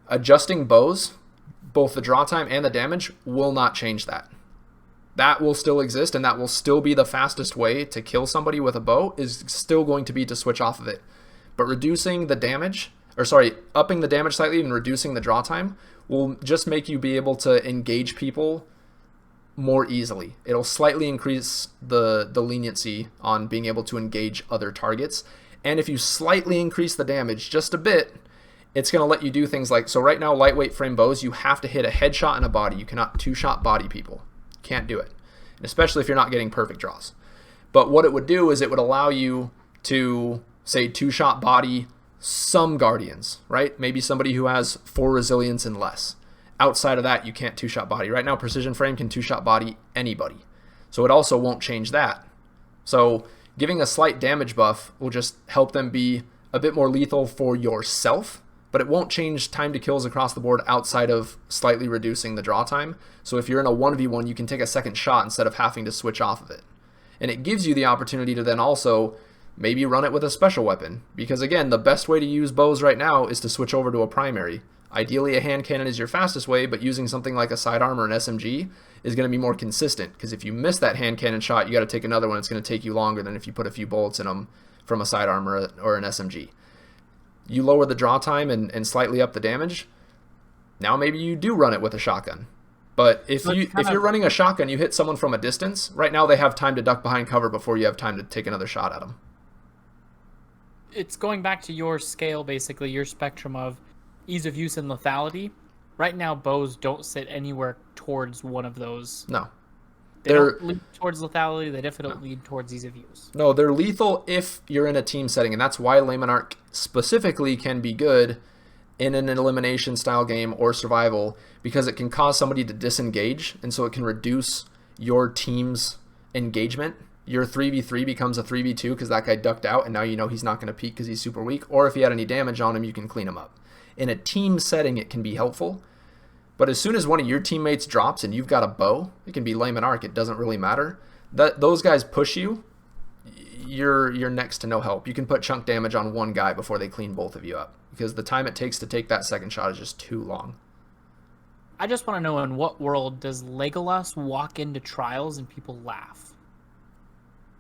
Adjusting bows, both the draw time and the damage, will not change that. That will still exist, and that will still be the fastest way to kill somebody with a bow is still going to be to switch off of it. But reducing the damage, upping the damage slightly and reducing the draw time will just make you be able to engage people more easily. It'll slightly increase the leniency on being able to engage other targets. And if you slightly increase the damage just a bit, it's going to let you do things like, so right now, lightweight frame bows, you have to hit a headshot and a body. You cannot two-shot body people. Can't do it, and especially if you're not getting perfect draws. But what it would do is it would allow you to, say, two-shot body some guardians, right? Maybe somebody who has 4 resilience and less. Outside of that, you can't two-shot body. Right now, precision frame can two-shot body anybody. So it also won't change that. So giving a slight damage buff will just help them be a bit more lethal for yourself, but it won't change time to kills across the board outside of slightly reducing the draw time. So if you're in a 1v1, you can take a second shot instead of having to switch off of it. And it gives you the opportunity to then also maybe run it with a special weapon. Because again, the best way to use bows right now is to switch over to a primary. Ideally, a hand cannon is your fastest way, but using something like a sidearm or an SMG is going to be more consistent. Because if you miss that hand cannon shot, you got to take another one. It's going to take you longer than if you put a few bullets in them from a sidearm or an SMG. You lower the draw time and slightly up the damage. Now maybe you do run it with a shotgun. But if you're running a shotgun, you hit someone from a distance. Right now, they have time to duck behind cover before you have time to take another shot at them. It's going back to your scale, basically, your spectrum of ease of use and lethality. Right now, bows don't sit anywhere towards one of those. No. They don't lead towards lethality. They definitely lead towards ease of use. No, they're lethal if you're in a team setting, and that's why Layman Arc specifically can be good in an elimination style game or survival, because it can cause somebody to disengage, and so it can reduce your team's engagement. Your 3v3 becomes a 3v2 because that guy ducked out, and now you know he's not going to peek because he's super weak, or if he had any damage on him, you can clean him up. In a team setting, it can be helpful, but as soon as one of your teammates drops and you've got a bow, it can be Layman Arc, it doesn't really matter. Those guys push you, you're next to no help. You can put chunk damage on one guy before they clean both of you up, because the time it takes to take that second shot is just too long. I just want to know, in what world does Legolas walk into trials and people laugh?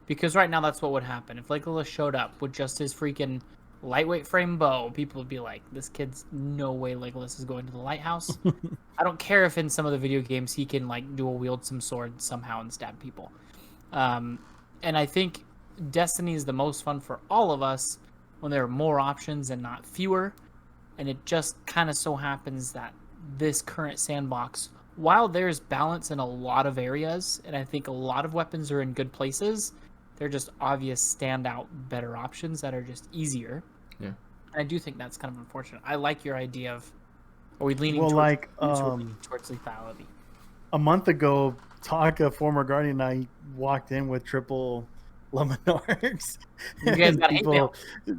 Because right now that's what would happen. If Legolas showed up with just his freaking lightweight frame bow, people would be like, this kid's no way Legolas is going to the lighthouse. I don't care if in some of the video games he can like dual wield some swords somehow and stab people. And I think Destiny is the most fun for all of us when there are more options and not fewer. And it just kind of so happens that this current sandbox, while there's balance in a lot of areas, and I think a lot of weapons are in good places, they're just obvious standout better options that are just easier. Yeah. And I do think that's kind of unfortunate. I like your idea of, are we leaning towards lethality? A month ago, Taka, former Guardian, and I walked in with triple Luminarks. You guys got hate mail.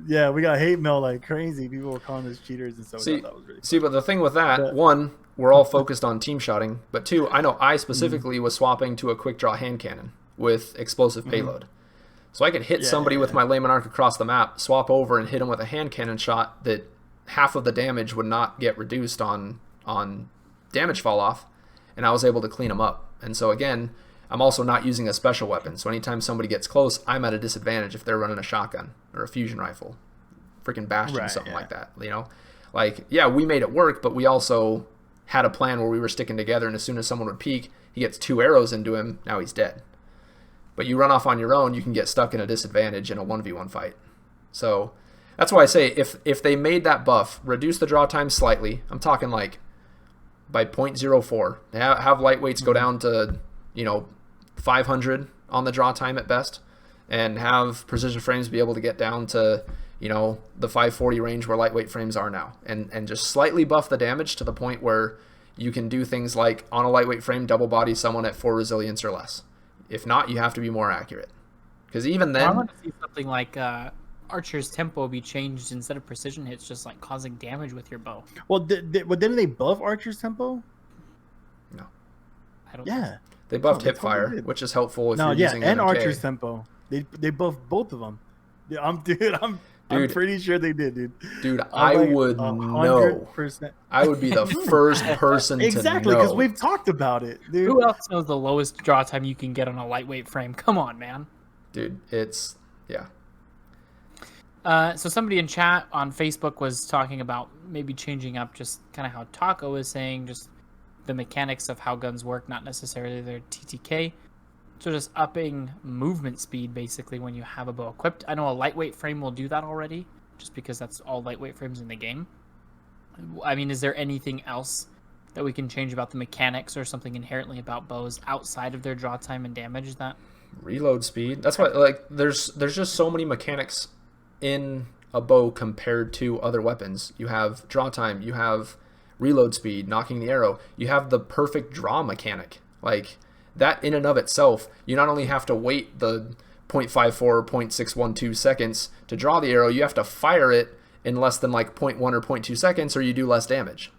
Yeah, we got hate mail like crazy. People were calling us cheaters, and so that was really fun. But the thing with that, one, we're all focused on team shotting, but two, I know I specifically was swapping to a quick draw hand cannon with explosive payload. So I could hit somebody with my Layman Arc across the map, swap over and hit him with a hand cannon shot that half of the damage would not get reduced on damage fall off, and I was able to clean him up. And so again, I'm also not using a special weapon, so anytime somebody gets close, I'm at a disadvantage if they're running a shotgun or a fusion rifle, freaking Bastion, something like that. You know, like, yeah, we made it work, but we also had a plan where we were sticking together, and as soon as someone would peek, he gets 2 arrows into him, now he's dead. But you run off on your own, you can get stuck in a disadvantage in a 1v1 fight. So that's why I say if they made that buff, reduce the draw time slightly, I'm talking like by 0.04, have lightweights go down to, 500 on the draw time at best, and have precision frames be able to get down to, the 540 range where lightweight frames are now, and just slightly buff the damage to the point where you can do things like on a lightweight frame double body someone at 4 resilience or less. If not, you have to be more accurate, because even then, I want to see something like Archer's tempo be changed instead of precision hits, just like causing damage with your bow. Well, didn't they buff Archer's tempo? No, I don't. Yeah, they buffed hipfire, which is helpful if you're using and an Archer's tempo. They buffed both of them. I'm pretty sure they did, dude. I would know. I would be the first person to know. Exactly, because we've talked about it, dude. Who else knows the lowest draw time you can get on a lightweight frame? Come on, man. Dude, it's, yeah. So somebody in chat on Facebook was talking about maybe changing up just kind of how Taco was saying, just the mechanics of how guns work, not necessarily their TTK. So just upping movement speed, basically, when you have a bow equipped. I know a lightweight frame will do that already, just because that's all lightweight frames in the game. I mean, is there anything else that we can change about the mechanics or something inherently about bows outside of their draw time and damage? That reload speed. That's why, like, there's just so many mechanics in a bow compared to other weapons. You have draw time, you have reload speed, knocking the arrow, you have the perfect draw mechanic. Like, that in and of itself, you not only have to wait the 0.54 or 0.612 seconds to draw the arrow, you have to fire it in less than like 0.1 or 0.2 seconds, or you do less damage.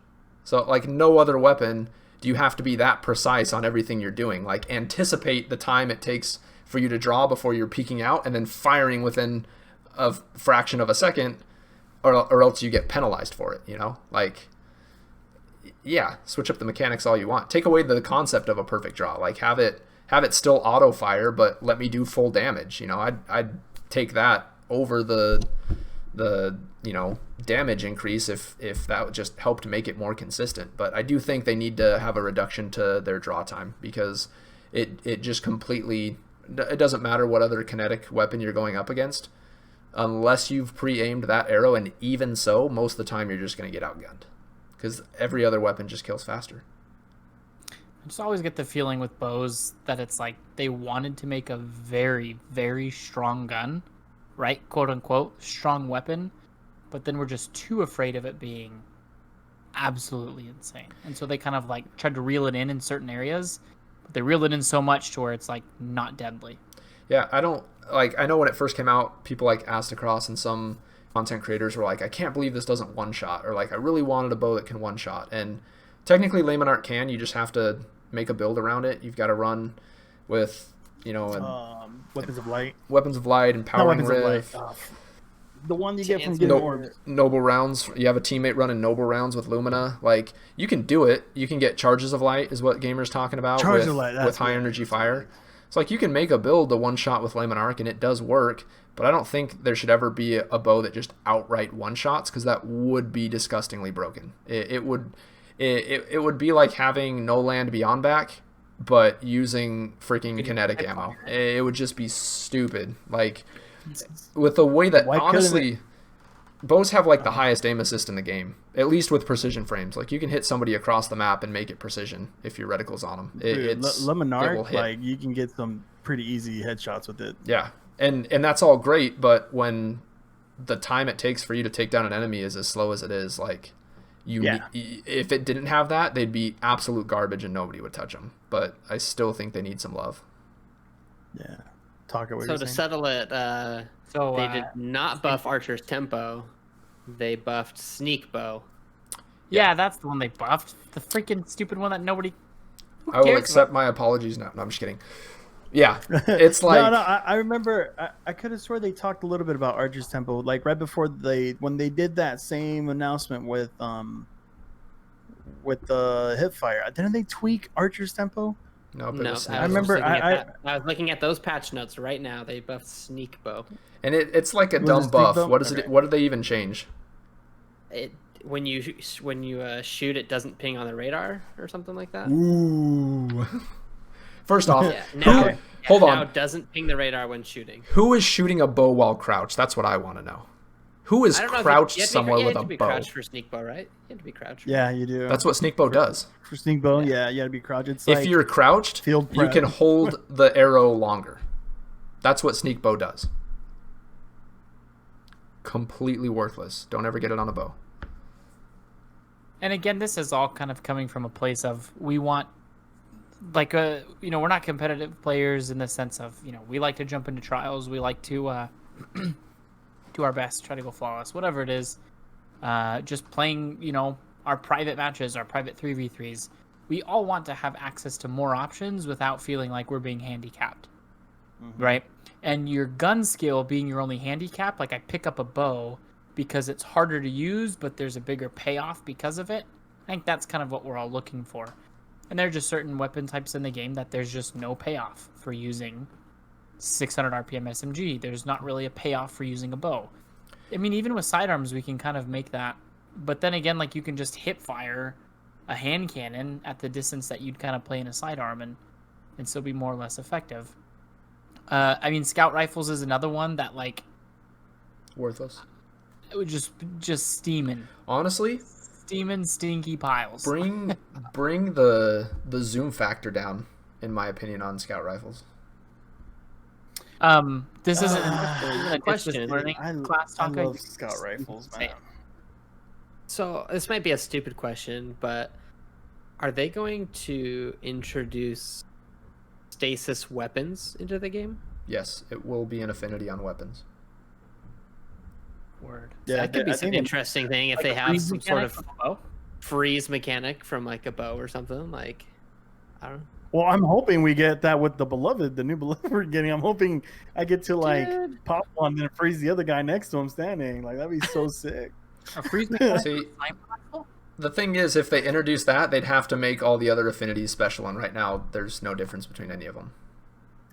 So like no other weapon do you have to be that precise on everything you're doing. Like, anticipate the time it takes for you to draw before you're peeking out, and then firing within a fraction of a second, or else you get penalized for it, you know? Like, yeah, switch up the mechanics all you want. Take away the concept of a perfect draw. Like, have it still auto fire, but let me do full damage. You know, I'd take that over the damage increase if that would just help to make it more consistent. But I do think they need to have a reduction to their draw time, because it just completely, it doesn't matter what other kinetic weapon you're going up against, unless you've pre-aimed that arrow, and even so, most of the time you're just going to get outgunned, because every other weapon just kills faster. I just always get the feeling with bows that it's like they wanted to make a very, very strong gun, right? Quote unquote, strong weapon, but then we're just too afraid of it being absolutely insane. And so they kind of like tried to reel it in certain areas, but they reeled it in so much to where it's like not deadly. Yeah, I know when it first came out, people like Astacross and some content creators were like, I can't believe this doesn't one-shot, or like, I really wanted a bow that can one-shot. And technically Layman Art can, you just have to make a build around it. You've got to run with, Weapons of Light. Weapons of Light, Empowering Rift. The one you get from getting orbs. Noble Rounds. You have a teammate running Noble Rounds with Lumina. Like, you can do it. You can get Charges of Light is what Gamer's talking about with high energy fire. It's like you can make a build the one-shot with Layman Arc, and it does work, but I don't think there should ever be a bow that just outright one-shots, because that would be disgustingly broken. It would be like having no land beyond back, but using freaking kinetic ammo. It would just be stupid. Like, with the way that, honestly, bows have like the highest aim assist in the game, at least with precision frames. Like, you can hit somebody across the map and make it precision if your reticle's on them. Layman Arc, like, you can get some pretty easy headshots with it. Yeah, and that's all great, but when the time it takes for you to take down an enemy is as slow as it is, like, if it didn't have that, they'd be absolute garbage and nobody would touch them. But I still think they need some love. Yeah. So to settle it, they did not buff Archer's tempo. They buffed Sneak Bow. Yeah, that's the one they buffed. The freaking stupid one that nobody. I will accept my apologies now. No, I'm just kidding. Yeah, it's like I remember. I could have swore they talked a little bit about Archer's tempo, like right before when they did that same announcement with the hipfire. Didn't they tweak Archer's tempo? No, but I remember. I was looking at those patch notes right now. They buffed Sneak Bow, and it's like a dumb buff. What is it? What did they even change? When you shoot, it doesn't ping on the radar or something like that. Ooh. First off, hold on. Now it doesn't ping the radar when shooting. Who is shooting a bow while crouched? That's what I want to know. Who is crouched somewhere with a bow? You have to be crouched for Sneak Bow, right? You have to be crouched. Yeah, you do. That's what Sneak Bow does. For Sneak Bow, yeah, you got to be crouched. It's if you're crouched, you can hold the arrow longer. That's what Sneak Bow does. Completely worthless. Don't ever get it on a bow. And again, this is all kind of coming from a place of we want, like, we're not competitive players in the sense of, we like to jump into trials. We like to do our best, try to go flawless, whatever it is. Just playing, our private matches, our private 3v3s. We all want to have access to more options without feeling like we're being handicapped, right? And your gun skill being your only handicap, like I pick up a bow because it's harder to use, but there's a bigger payoff because of it. I think that's kind of what we're all looking for. And there are just certain weapon types in the game that there's just no payoff for using 600 RPM SMG. There's not really a payoff for using a bow. I mean, even with sidearms, we can kind of make that. But then again, like, you can just hip fire a hand cannon at the distance that you'd kind of play in a sidearm and still be more or less effective. I mean, scout rifles is another one that, like, worthless. It would just steaming. Honestly, steaming stinky piles. Bring the zoom factor down, in my opinion, on scout rifles. This isn't a question. I love scout rifles, man. So this might be a stupid question, but are they going to introduce stasis weapons into the game? Yes, it will be an affinity on weapons. Word. Yeah, that could be some interesting thing if they have some sort of freeze mechanic from like a bow or something. Like, I don't know. Well, I'm hoping we get that with the beloved, the new beloved we're getting. I'm hoping I get to like Dude. pop one and then freeze the other guy next to him standing. Like that'd be so sick. A freeze mechanic See, with a sniper rifle? the thing is, if they introduce that, they'd have to make all the other affinities special, and right now there's no difference between any of them.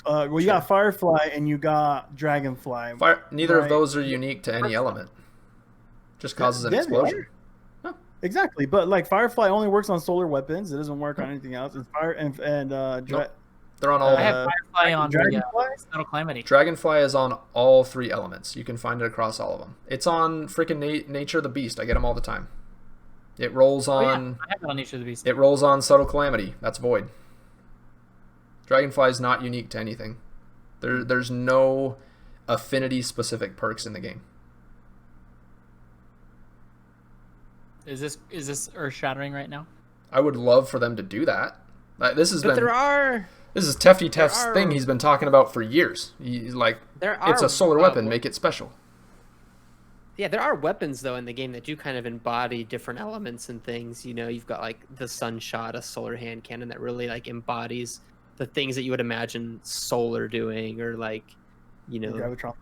Well, you got Firefly and you got Dragonfly. Neither of Right. those are unique to any element. Just causes an Yeah, explosion. Exactly, but like Firefly only works on solar weapons. It doesn't work on anything else. It's fire Nope. They're on all. I have Firefly on the Dragonfly. Metal Calamity. Dragonfly is on all 3 elements. You can find it across all of them. It's on freaking Nature of the Beast. I get them all the time. It rolls Oh, yeah, on. I have it on Nature of the Beast. It rolls on Subtle Calamity. That's Void. Dragonfly is not unique to anything. There's no affinity specific perks in the game. Is this earth shattering right now? I would love for them to do that. This has But been. there This is Tefty Tef's are- thing he's been talking about for years. He's like, are it's a solar weapon, make it special. Yeah, there are weapons though in the game that do kind of embody different elements and things. You know, you've got like the Sunshot, a solar hand cannon that really like embodies the things that you would imagine solar doing, or like, you know, Gravitron.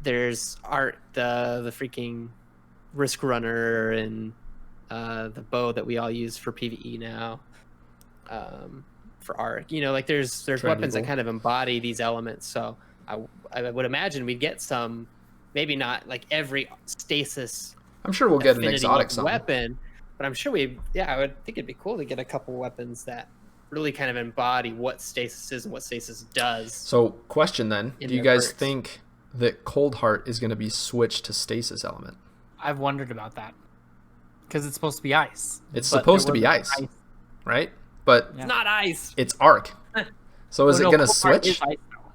there's the freaking Risk Runner and the bow that we all use for PvE now. For Arc, you know, like there's weapons that Eagle. kind of embody these elements. So I would imagine we'd get some, maybe not like every stasis I'm sure we'll get an affinity exotic something. weapon, but I'm sure I would think it'd be cool to get a couple weapons that really kind of embody what stasis is and what stasis does. So, question then: In do you their guys perks. think that Cold Heart is going to be switched to stasis element? I've wondered about that because it's supposed to be ice. It's But supposed to there be wasn't ice, right? But Yeah. It's not ice. it's Arc. So is Oh, it no, going to Cold Heart switch? is ice, though.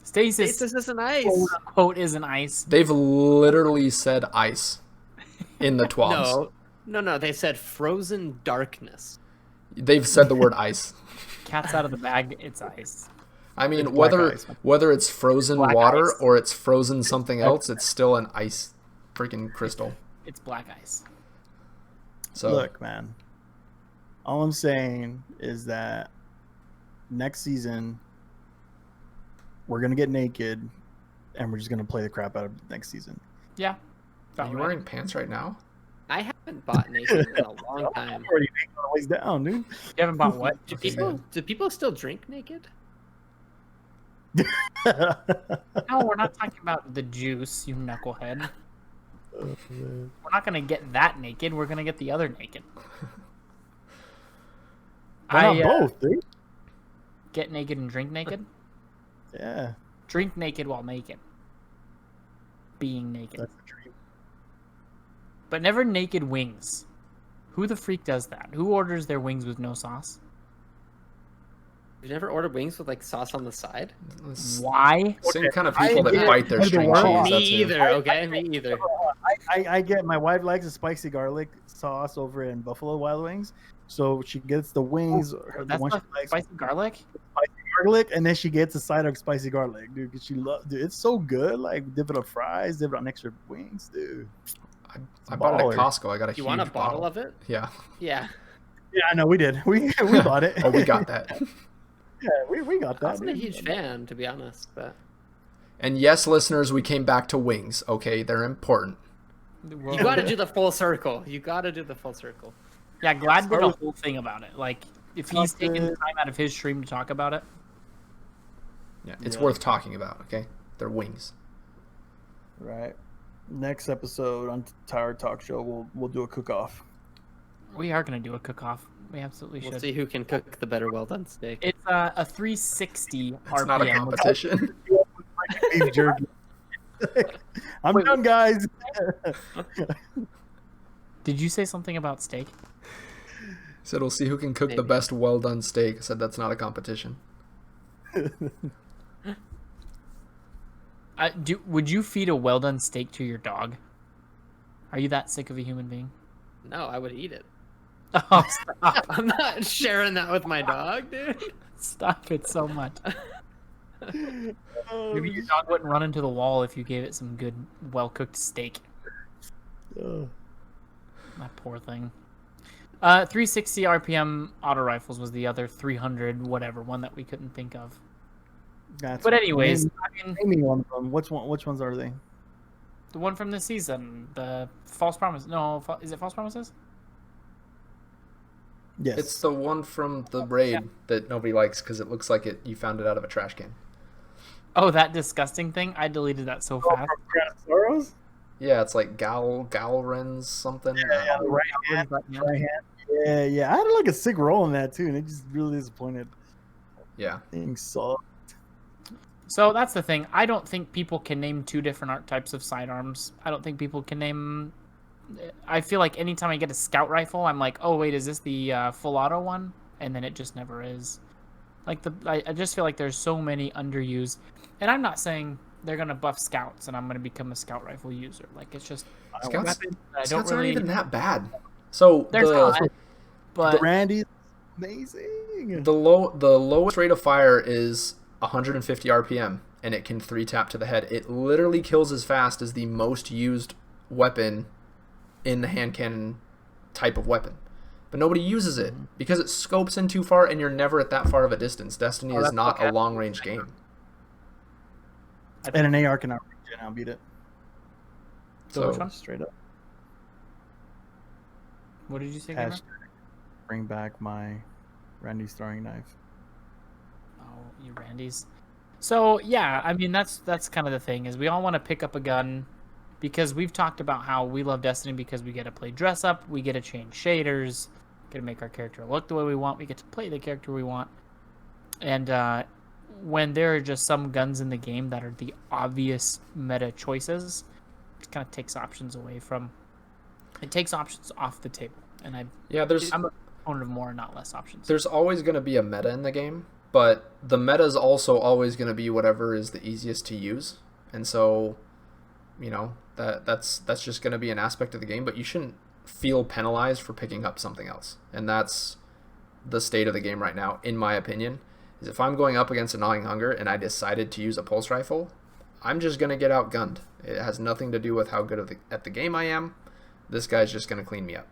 Stasis, Stasis isn't ice. quote unquote, isn't ice. They've literally said ice in the twabs. No. They said frozen darkness. They've said the word ice. Cat's out of the bag. It's ice. I mean, It's black whether ice. whether it's frozen Black water ice. or it's frozen something else, it's still an ice freaking crystal. It's black ice. So Look, man. All I'm saying is that next season we're gonna get naked, and we're just gonna play the crap out of next season. Yeah. are About you right. wearing pants right now? I haven't bought Nathan in a long time. I'm already naked on the ways down, dude. You haven't bought what? Do people still drink naked? No, we're not talking about the juice, you knucklehead. We're not gonna get that naked. We're gonna get the other naked. Why not I both, dude? get naked and drink naked. Yeah, Drink naked while naked. Being naked, that's the dream. but never naked wings. Who the freak does that? Who orders their wings with no sauce? You never ordered wings with like sauce on the side? Why? Same kind of people that get- bite their I get string the cheese. world. Me That's who. either. Okay, me either. I get my wife likes a spicy garlic sauce over in Buffalo Wild Wings, so she gets the wings. The That's one she not likes, spicy garlic. garlic, and then she gets a side of spicy garlic, dude. 'Cause she loves, dude. It's so good. Like dip it on fries, dip it on extra wings, dude. I bought it baller. at Costco. I got a You huge want a bottle of it? Yeah. Yeah. Yeah, I know we did. We bought it. Oh, we got that. Yeah, we got I that. wasn't a dude. huge fan, to be honest, but And yes, listeners, we came back to wings. Okay, they're important. you got to do the full circle. You got to do the full circle. Yeah, Glad did start a with- whole thing about it. Like, if he's taking the time out of his stream to talk about it, Yeah, it's Yeah. worth talking about. Okay, they're wings. Right. Next episode on Tower Talk Show, we'll do a cook off. we are gonna do a cook-off. We absolutely We'll should. see who can cook the better well-done steak. It's a 360 It's RPM. not a competition. Beef jerky. I'm Wait, done, guys. Did you say something about steak? Said we'll see who can cook the Maybe. best well done steak. Said that's not a competition. Would you feed a well-done steak to your dog? Are you that sick of a human being? No, I would eat it. Oh, stop. I'm not sharing that with my dog, dude. Stop it so much. Oh, Maybe your dog wouldn't run into the wall if you gave it some good, well-cooked steak. oh. That poor thing. 360 RPM auto rifles was the other 300 whatever one that we couldn't think of. That's But anyways, name, I mean, name me one of them. Which ones are they? the one from this season, the False Promise. No, is it False Promises? Yes. It's the one from the raid that nobody likes because it looks like you found it out of a trash can. Oh, that disgusting thing! I deleted that so fast. Tyrannosaurus? Yeah, it's like Galren's something. Yeah, the right hand. Right hand. Yeah. I had like a sick roll in that too, and it just really disappointed. Yeah. Thing sucked. So that's the thing. I don't think people can name two different archetypes of sidearms. I don't think people can name. I feel like anytime I get a scout rifle, I'm like, oh wait, is this the full auto one? And then it just never is. Like I just feel like there's so many underused, and I'm not saying they're gonna buff scouts and I'm gonna become a scout rifle user. Like it's just Scouts really, aren't even that bad. So they're not, but the Randy's amazing. the lowest rate of fire is 150 RPM, and it can 3-tap to the head. It literally kills as fast as the most used weapon in the hand cannon type of weapon. But nobody uses it because it scopes in too far and you're never at that far of a distance. Destiny is not a long-range game. And an AR cannot reach it and beat it. So which one? Straight up. What did you say, Gamer? Bring back my Randy's throwing knife. Oh, you Randys. So yeah, I mean that's kind of the thing is we all want to pick up a gun because we've talked about how we love Destiny because we get to play dress up, we get to change shaders, get to make our character look the way we want, we get to play the character we want. And when there are just some guns in the game that are the obvious meta choices, it kind of takes options away from. It takes options off the table, and I'm a proponent of more, not less options. There's always going to be a meta in the game, but the meta is also always going to be whatever is the easiest to use, and so, you know, that's just going to be an aspect of the game. But you shouldn't feel penalized for picking up something else, and that's the state of the game right now, in my opinion. Is if I'm going up against a gnawing hunger and I decided to use a pulse rifle, I'm just going to get outgunned. It has nothing to do with how good at the game I am. This guy's just going to clean me up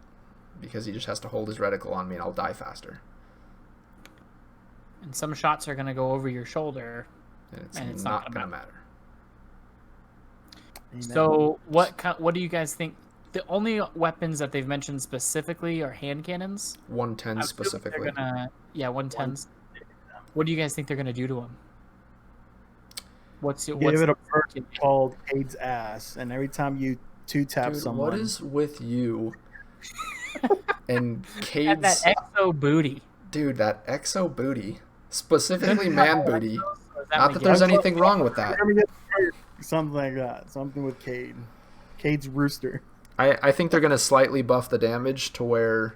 because he just has to hold his reticle on me and I'll die faster. And some shots are going to go over your shoulder, and it's not going to matter. So what do you guys think? The only weapons that they've mentioned specifically are hand cannons. 110 specifically. 110s. What do you guys think they're going to do to them? Give it a perk called Cade's ass, and every time you two-tap someone... What is with you and Cade's... that exo booty. Dude, that exo booty. Specifically man booty. Not that there's anything wrong with that. Something like that. Something with Cade. Cade's rooster. I think they're going to slightly buff the damage to where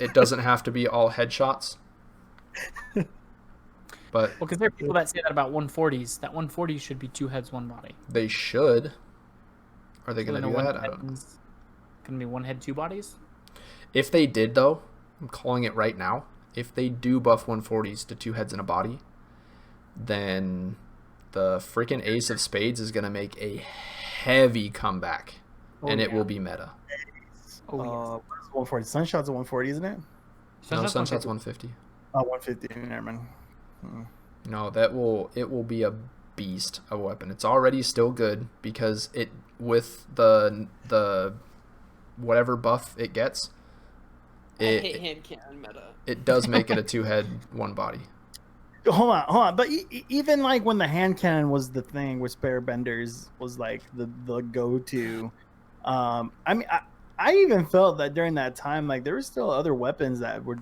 it doesn't have to be all headshots. But because there are people that say that about 140s. That 140 should be 2 heads, 1 body. They should. Are they going to do that? I don't know. Going to be 1 head, 2 bodies? If they did, though, I'm calling it right now. If they do buff 140s to 2 heads and a body, then the freaking Ace of Spades is going to make a heavy comeback, and it will be meta. What is 140? Sunshot's a 140, isn't it? No, Sunshot's 150. Oh, 150. Never mind. No, it will be a beast of a weapon. It's already still good because it with the whatever buff it gets. I hate hand cannon meta. It does make it a 2-head, 1 body. Hold on. But even like when the hand cannon was the thing, where spare benders was like the go-to. I mean, I even felt that during that time, like there were still other weapons that were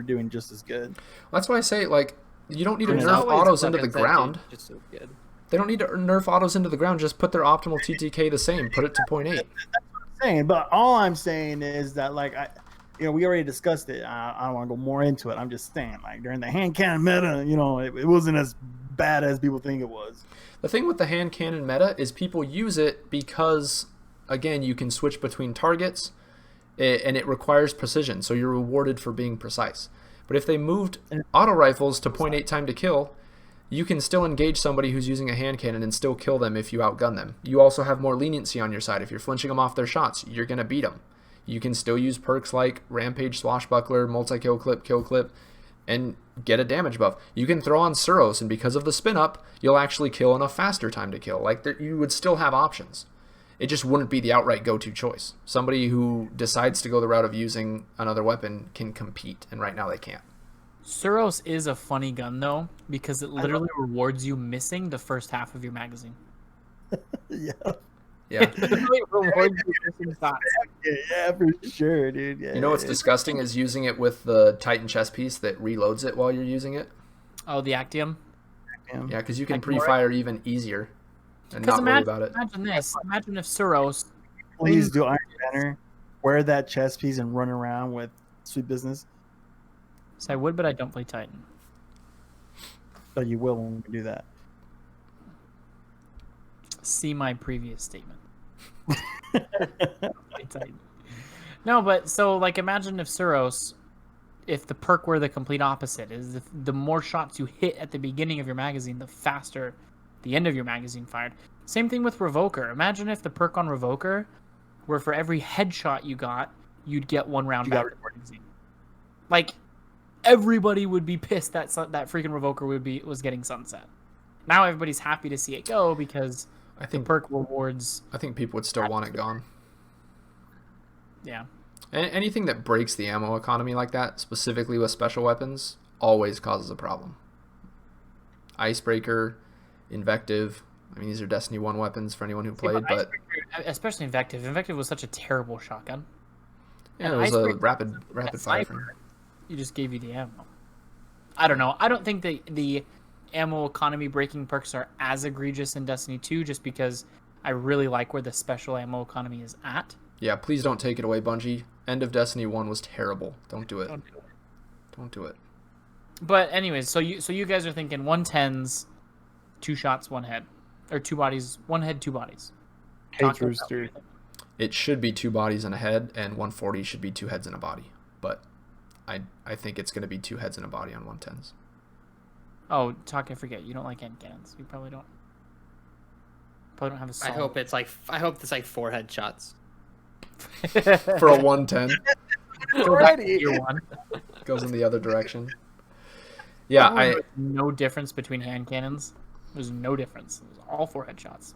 doing just as good. That's why I say like. You don't need to nerf autos into the ground. Just so good. They don't need to nerf autos into the ground. Just put their optimal TTK the same. Put it to 0.8. That's what I'm saying. But all I'm saying is that, like, we already discussed it. I don't want to go more into it. I'm just saying, like, during the hand cannon meta, it wasn't as bad as people think it was. The thing with the hand cannon meta is people use it because, again, you can switch between targets, and it requires precision. So you're rewarded for being precise. But if they moved auto rifles to 0.8 time to kill, you can still engage somebody who's using a hand cannon and still kill them if you outgun them. You also have more leniency on your side. If you're flinching them off their shots, you're going to beat them. you can still use perks like Rampage, Swashbuckler, Multi-Kill Clip, Kill Clip, and get a damage buff. You can throw on Suros, and because of the spin up, you'll actually kill in a faster time to kill. Like, you would still have options. It just wouldn't be the outright go-to choice. Somebody who decides to go the route of using another weapon can compete, and right now they can't. Suros is a funny gun, though, because it literally rewards you missing the first half of your magazine. Yeah. Yeah. It literally rewards you missing shots. Yeah, for sure, dude. Yeah, You know what's disgusting is using it with the Titan chest piece that reloads it while you're using it. Oh, the Actium? Yeah, because you can Ignore it. pre-fire even easier and Because not worry about it. imagine this. Imagine if Suros... Please do Iron Banner, wear that chest piece, and run around with sweet business. So I would, but I don't play Titan. So you will when we do that. See my previous statement. Play Titan. No, but so, like, imagine if Suros, if the perk were the complete opposite, is the more shots you hit at the beginning of your magazine, the faster the end of your magazine fired. Same thing with Revoker. Imagine if the perk on Revoker where for every headshot you got, you'd get 1 round back. Like, everybody would be pissed that that freaking Revoker was getting sunset. Now everybody's happy to see it go because I think the perk rewards. I think people would still want it gone. Yeah. Anything that breaks the ammo economy like that, specifically with special weapons, always causes a problem. Icebreaker, Invective. I mean, these are Destiny 1 weapons for anyone who played, but especially Invective. Invective was such a terrible shotgun. yeah, And it was a Icebreaker, rapid fire thing. You just gave you the ammo. I don't know. I don't think the ammo economy breaking perks are as egregious in Destiny 2 just because I really like where the special ammo economy is at. Yeah, please don't take it away, Bungie. End of Destiny 1 was terrible. Don't do it. Don't do it. But anyways, so you guys are thinking 110s, 2 shots, 1 head. Or 2 bodies, 1 head, 2 bodies. Cage Rooster. It should be 2 bodies and a head, and 140 should be 2 heads and a body. But I think it's going to be 2 heads and a body on 110s. Oh, I forget. You don't like hand cannons. You probably don't. Probably don't have a solid. I hope it's like 4 headshots. For a 110. Go back to year 1. Goes in the other direction. Yeah, There's no difference between hand cannons. There's no difference. It was all 4 headshots.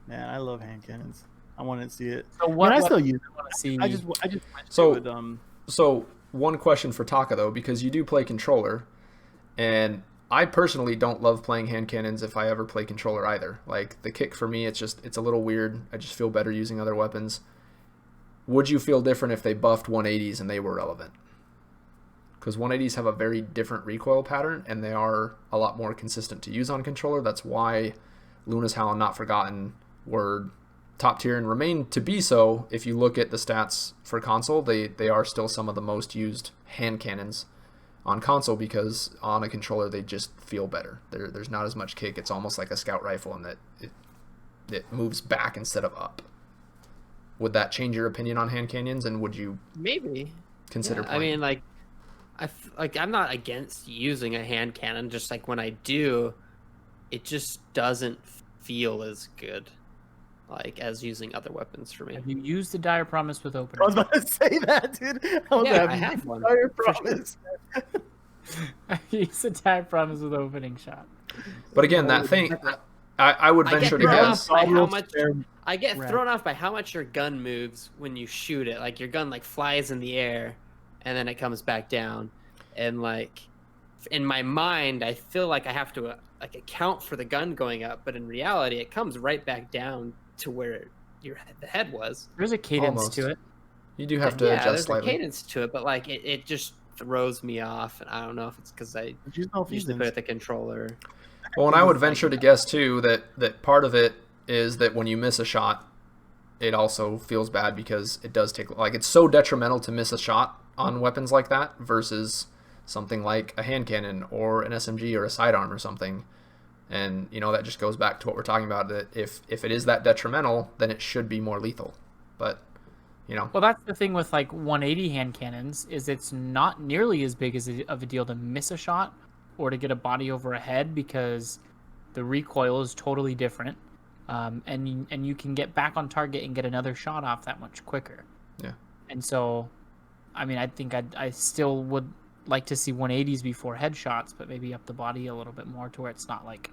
Man, I love hand cannons. I want to see it. So what? I still use I want to see. I just So one question for TTaka though, because you do play controller, and I personally don't love playing hand cannons if I ever play controller either. Like the kick for me, it's a little weird. I just feel better using other weapons. Would you feel different if they buffed 180s and they were relevant? Because 180s have a very different recoil pattern, and they are a lot more consistent to use on controller. That's why Luna's Howl and Not Forgotten were top tier and remain to be so. If you look at the stats for console, they are still some of the most used hand cannons on console, because on a controller they just feel better. There's not as much kick. It's almost like a scout rifle in that it moves back instead of up. Would that change your opinion on hand cannons, and would you Maybe consider I playing? mean, I'm not against using a hand cannon. Just like when I do, it just doesn't feel as good, like as using other weapons for me. Have you used the Dire Promise with opener? I was about to say that, dude. I have one. Dire Promise. Use the Dire Promise with opening shot. But again, that thing, I would venture to guess. I get thrown off by how much your gun moves when you shoot it. Like your gun like flies in the air, and then it comes back down. And like in my mind, I feel like I have to like account for the gun going up, but in reality, it comes right back down to where the head was. There's a cadence Almost. to it. You do have to adjust there's slightly. a cadence to it, but like it just throws me off, and I don't know if it's because I used to play with the controller. Well, and I would venture to guess too that part of it is that when you miss a shot, it also feels bad because it does take, like, it's so detrimental to miss a shot on weapons like that versus something like a hand cannon or an SMG or a sidearm or something. And that just goes back to what we're talking about, that if it is that detrimental, then it should be more lethal. But well, that's the thing with like 180 hand cannons, is it's not nearly as big of a deal to miss a shot or to get a body over a head, because the recoil is totally different. and you can get back on target and get another shot off that much quicker. Yeah. And so, I mean, I think I still would like to see 180s before headshots, but maybe up the body a little bit more to where it's not like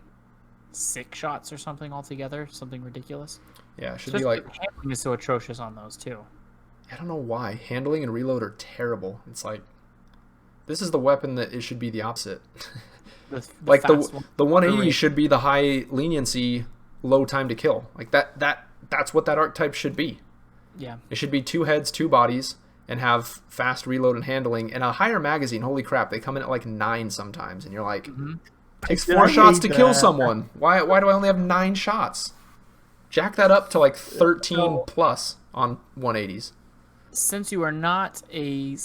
6 shots or something altogether, something ridiculous. Yeah, it should Especially be like... handling is so atrocious on those too. I don't know why. Handling and reload are terrible. It's like, this is the weapon that it should be the opposite. Like the 180 should be the high leniency, low time to kill. Like that's what that archetype should be. Yeah. It should be 2 heads, 2 bodies, and have fast reload and handling, and a higher magazine. Holy crap, they come in at like 9 sometimes, and you're like, takes 4 shots to kill someone. Why do I only have 9 shots? Jack that up to like 13 plus on 180s. Since you are not a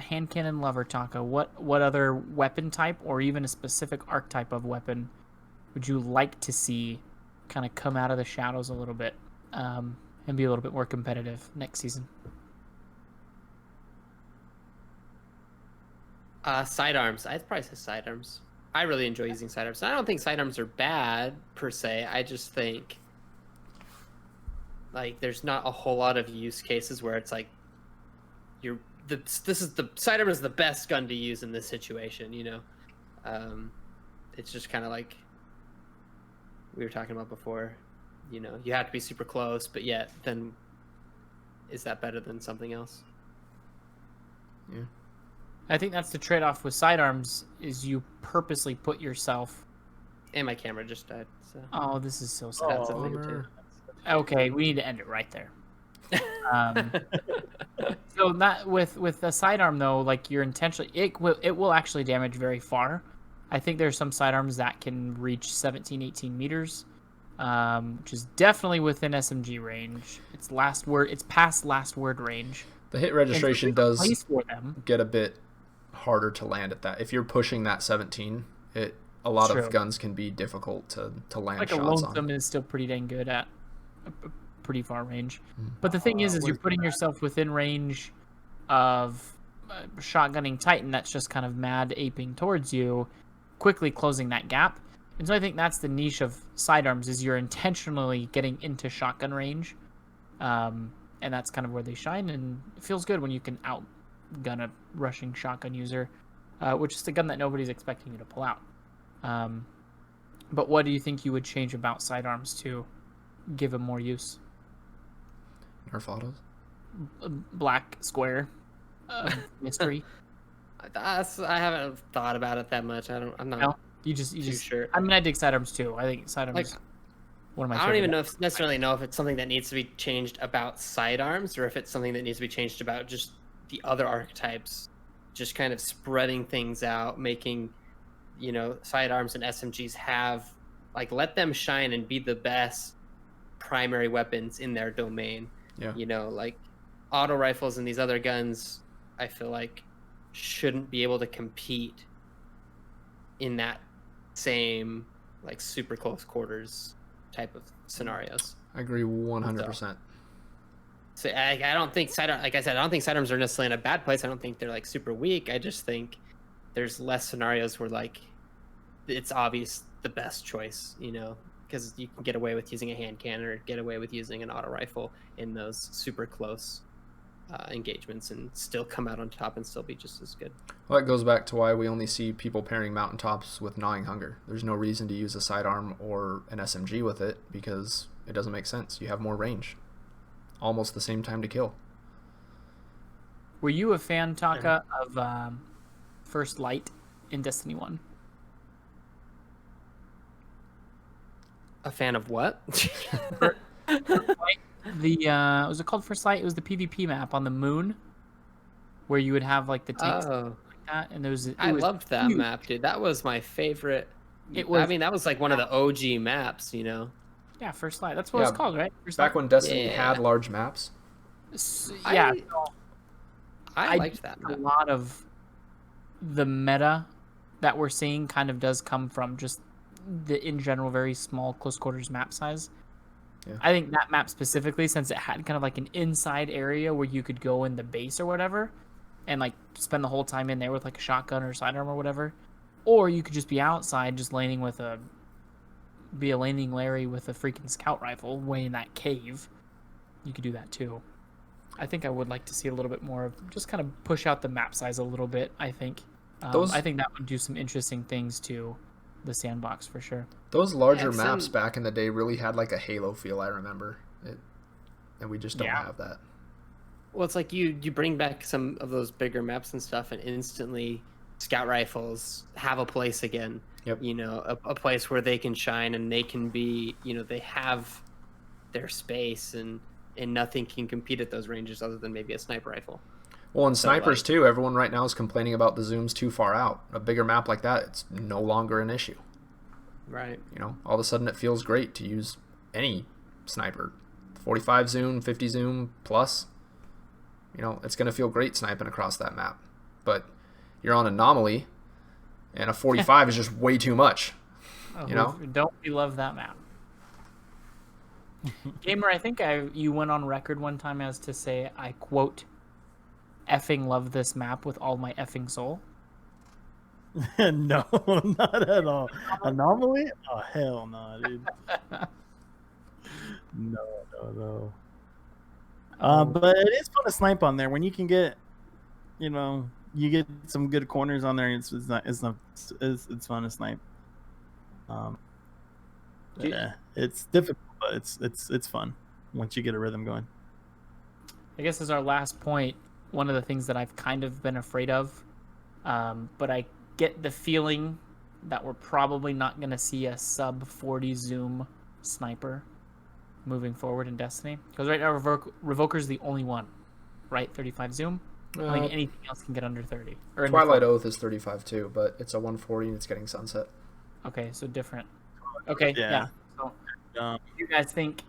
hand cannon lover, Taka, what other weapon type or even a specific archetype of weapon would you like to see kind of come out of the shadows a little bit and be a little bit more competitive next season? Sidearms. I'd probably say sidearms. I really enjoy using sidearms. I don't think sidearms are bad per se. I just think like there's not a whole lot of use cases where it's like the sidearm is the best gun to use in this situation, you know. It's just kind of like we were talking about before, you know, you have to be super close, but yet then is that better than something else? Yeah. I think that's the trade-off with sidearms is you purposely put yourself. And my camera just died. So. Oh, this is so sad. That's a thing too. Okay, we need to end it right there. So that with the sidearm though, like you're intentionally, it will actually damage very far. I think there's some sidearms that can reach 17, 18 meters, which is definitely within SMG range. It's past last word range. The hit registration does for them. get a bit harder to land at that. If you're pushing that 17, a lot of guns can be difficult to land like shots a lonesome on. is still pretty dang good at a pretty far range. But the thing is you're putting yourself within range of shotgunning Titan that's just kind of mad aping towards you, quickly closing that gap. And so I think that's the niche of sidearms is you're intentionally getting into shotgun range. And that's kind of where they shine, and it feels good when you can outgun a rushing shotgun user, which is the gun that nobody's expecting you to pull out. But what do you think you would change about sidearms to give them more use? Nerf autos? Black square mystery. I haven't thought about it that much. I'm not. No, you just sure. I mean, I dig sidearms too. I think sidearms. Like, one of my. I don't even necessarily know if it's something that needs to be changed about sidearms, or if it's something that needs to be changed about just the other archetypes. Just kind of spreading things out, making, you know, sidearms and SMGs have let them shine and be the best primary weapons in their domain. Yeah. You know, like auto rifles and these other guns, I feel like shouldn't be able to compete in that same like super close quarters type of scenarios. I agree 100%. So I don't think sidearms, like I said, I don't think sidearms are necessarily in a bad place. I don't think they're like super weak. I just think there's less scenarios where like it's obvious the best choice, you know, because you can get away with using a hand cannon or get away with using an auto rifle in those super close engagements and still come out on top and still be just as good. Well, that goes back to why we only see people pairing mountaintops with gnawing hunger. There's no reason to use a sidearm or an SMG with it because it doesn't make sense. You have more range. Almost the same time to kill. Were you a fan, Taka, of First Light in Destiny 1? A fan of what? Was it called First Light? It was the PvP map on the moon where you would have like the tanks like that, and I loved that map, dude. That was my favorite. I mean, that was like one of the OG maps, you know. Yeah, First Light. That's what it's called, right? First Back Light? when Destiny had large maps. Yeah, I liked that map. A lot of the meta that we're seeing kind of does come from just the in general very small close quarters map size. Yeah. I think that map specifically, since it had kind of like an inside area where you could go in the base or whatever and like spend the whole time in there with like a shotgun or sidearm or whatever, or you could just be outside just laning with a be a landing Larry with a freaking scout rifle way in that cave, you could do that too. I think I would like to see a little bit more of just kind of push out the map size a little bit. I think I think that would do some interesting things to the sandbox for sure. Those larger maps back in the day really had like a Halo feel. I remember it, and we just don't have that. Well, it's like you bring back some of those bigger maps and stuff, and instantly scout rifles have a place again. Yep. You know, a place where they can shine and they can be, you know, they have their space, and nothing can compete at those ranges other than maybe a sniper rifle. Well, and snipers too. Everyone right now is complaining about the zooms too far out. A bigger map like that, it's no longer an issue. Right. You know, all of a sudden it feels great to use any sniper. 45 zoom, 50 zoom plus. You know, it's going to feel great sniping across that map. But you're on Anomaly, and a 45 is just way too much. You know? Don't we love that map? Gamer, I think you went on record one time as to say, I quote, effing love this map with all my effing soul. No, not at all. Anomaly? Oh, hell no, dude. No. But it is fun to snipe on there when you can get, you know, you get some good corners on there. It's fun to snipe. Yeah, it's difficult, but it's fun once you get a rhythm going. I guess as our last point, one of the things that I've kind of been afraid of, but I get the feeling that we're probably not going to see a sub 40 zoom sniper moving forward in Destiny, because right now Revoker's the only one, right? 35 zoom. I think anything else can get under 30. Or Twilight Oath is 35 too, but it's a 140 and it's getting sunset. Okay, so different. Okay, yeah. So you guys think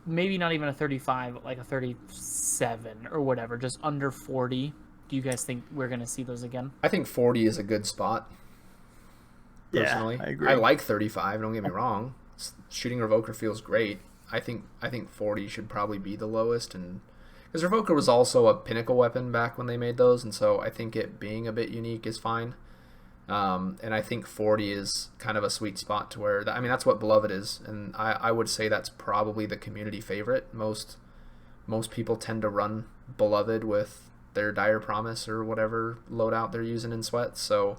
maybe not even a 35, but like a 37 or whatever, just under 40? Do you guys think we're going to see those again? I think 40 is a good spot. Personally, yeah, I agree. I like 35. Don't get me wrong. Shooting Revoker feels great. I think 40 should probably be the lowest, and because Revoker was also a pinnacle weapon back when they made those, and so I think it being a bit unique is fine. And I think 40 is kind of a sweet spot to where I mean that's what Beloved is, and I would say that's probably the community favorite. Most people tend to run Beloved with their Dire Promise or whatever loadout they're using in Sweat. So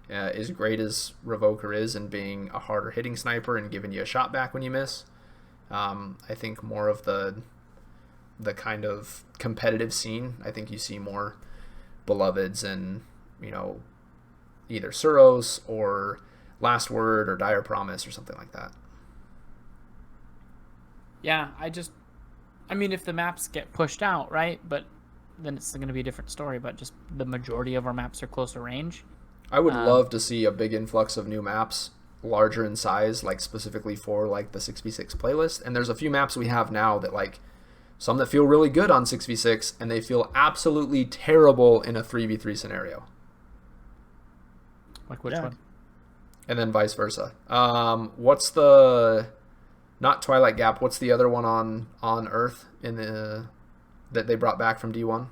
as great as Revoker is in being a harder hitting sniper and giving you a shot back when you miss, I think more of the kind of competitive scene, I think you see more Beloveds and, you know, either Suros or Last Word or Dire Promise or something like that. Yeah, I mean, if the maps get pushed out, right? But then it's going to be a different story, but just the majority of our maps are closer range. I would love to see a big influx of new maps, larger in size, like specifically for like the 6v6 playlist. And there's a few maps we have now that like some that feel really good on 6v6 and they feel absolutely terrible in a 3v3 scenario. Like which one? And then vice versa. What's the not Twilight Gap? What's the other one on Earth in the that they brought back from D1?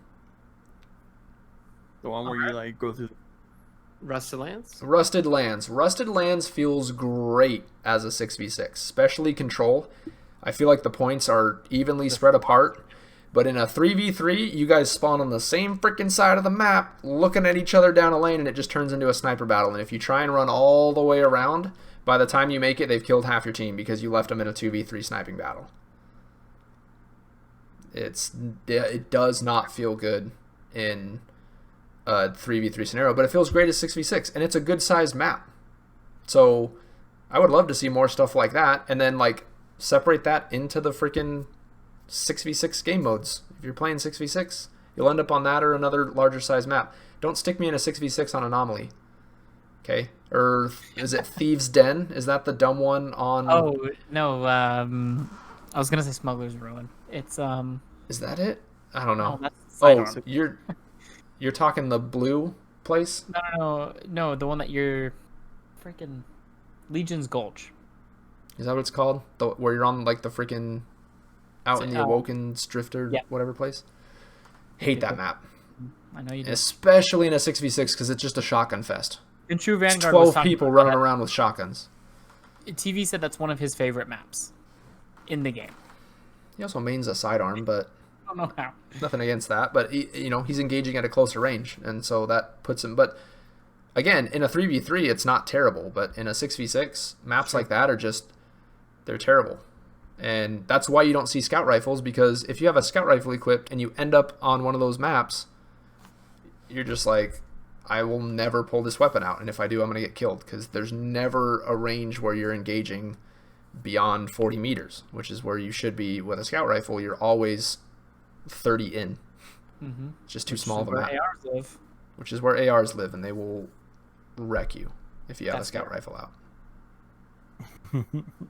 The one where you like go through Rusted Lands? Rusted Lands. Rusted Lands feels great as a 6v6, especially Control. I feel like the points are evenly spread apart. But in a 3v3, you guys spawn on the same freaking side of the map, looking at each other down a lane, and it just turns into a sniper battle. And if you try and run all the way around, by the time you make it, they've killed half your team because you left them in a 2v3 sniping battle. It does not feel good in a 3v3 scenario, but it feels great as 6v6, and it's a good sized map. So I would love to see more stuff like that, and then like separate that into the freaking 6v6 game modes. If you're playing 6v6, you'll end up on that or another larger size map. Don't stick me in a 6v6 on Anomaly. Okay? Or is it Thieves' Den? Is that the dumb one on... Oh, no. I was going to say Smuggler's Ruin. It's... Is that it? I don't know. No, that's Sidearm. You're talking the blue place? No, the one that you're... Freaking... Legion's Gulch. Is that what it's called? Where you're on like the freaking... Out in the Awoken's Drifter, whatever place. Hate that map. I know you do. Especially in a 6v6 because it's just a shotgun fest. In True Vanguard, 12 people running around with shotguns. TV said that's one of his favorite maps in the game. He also mains a sidearm, but I don't know how. nothing against that. But he's engaging at a closer range, and so that puts him. But again, in a 3v3, it's not terrible. But in a 6v6, maps like that are they're terrible. And that's why you don't see scout rifles, because if you have a scout rifle equipped and you end up on one of those maps, you're just like, I will never pull this weapon out. And if I do, I'm going to get killed, because there's never a range where you're engaging beyond 40 meters, which is where you should be with a scout rifle. You're always 30 in. Mm-hmm. It's just too small of a map. ARs live. Which is where ARs live, and they will wreck you if you have a scout rifle out.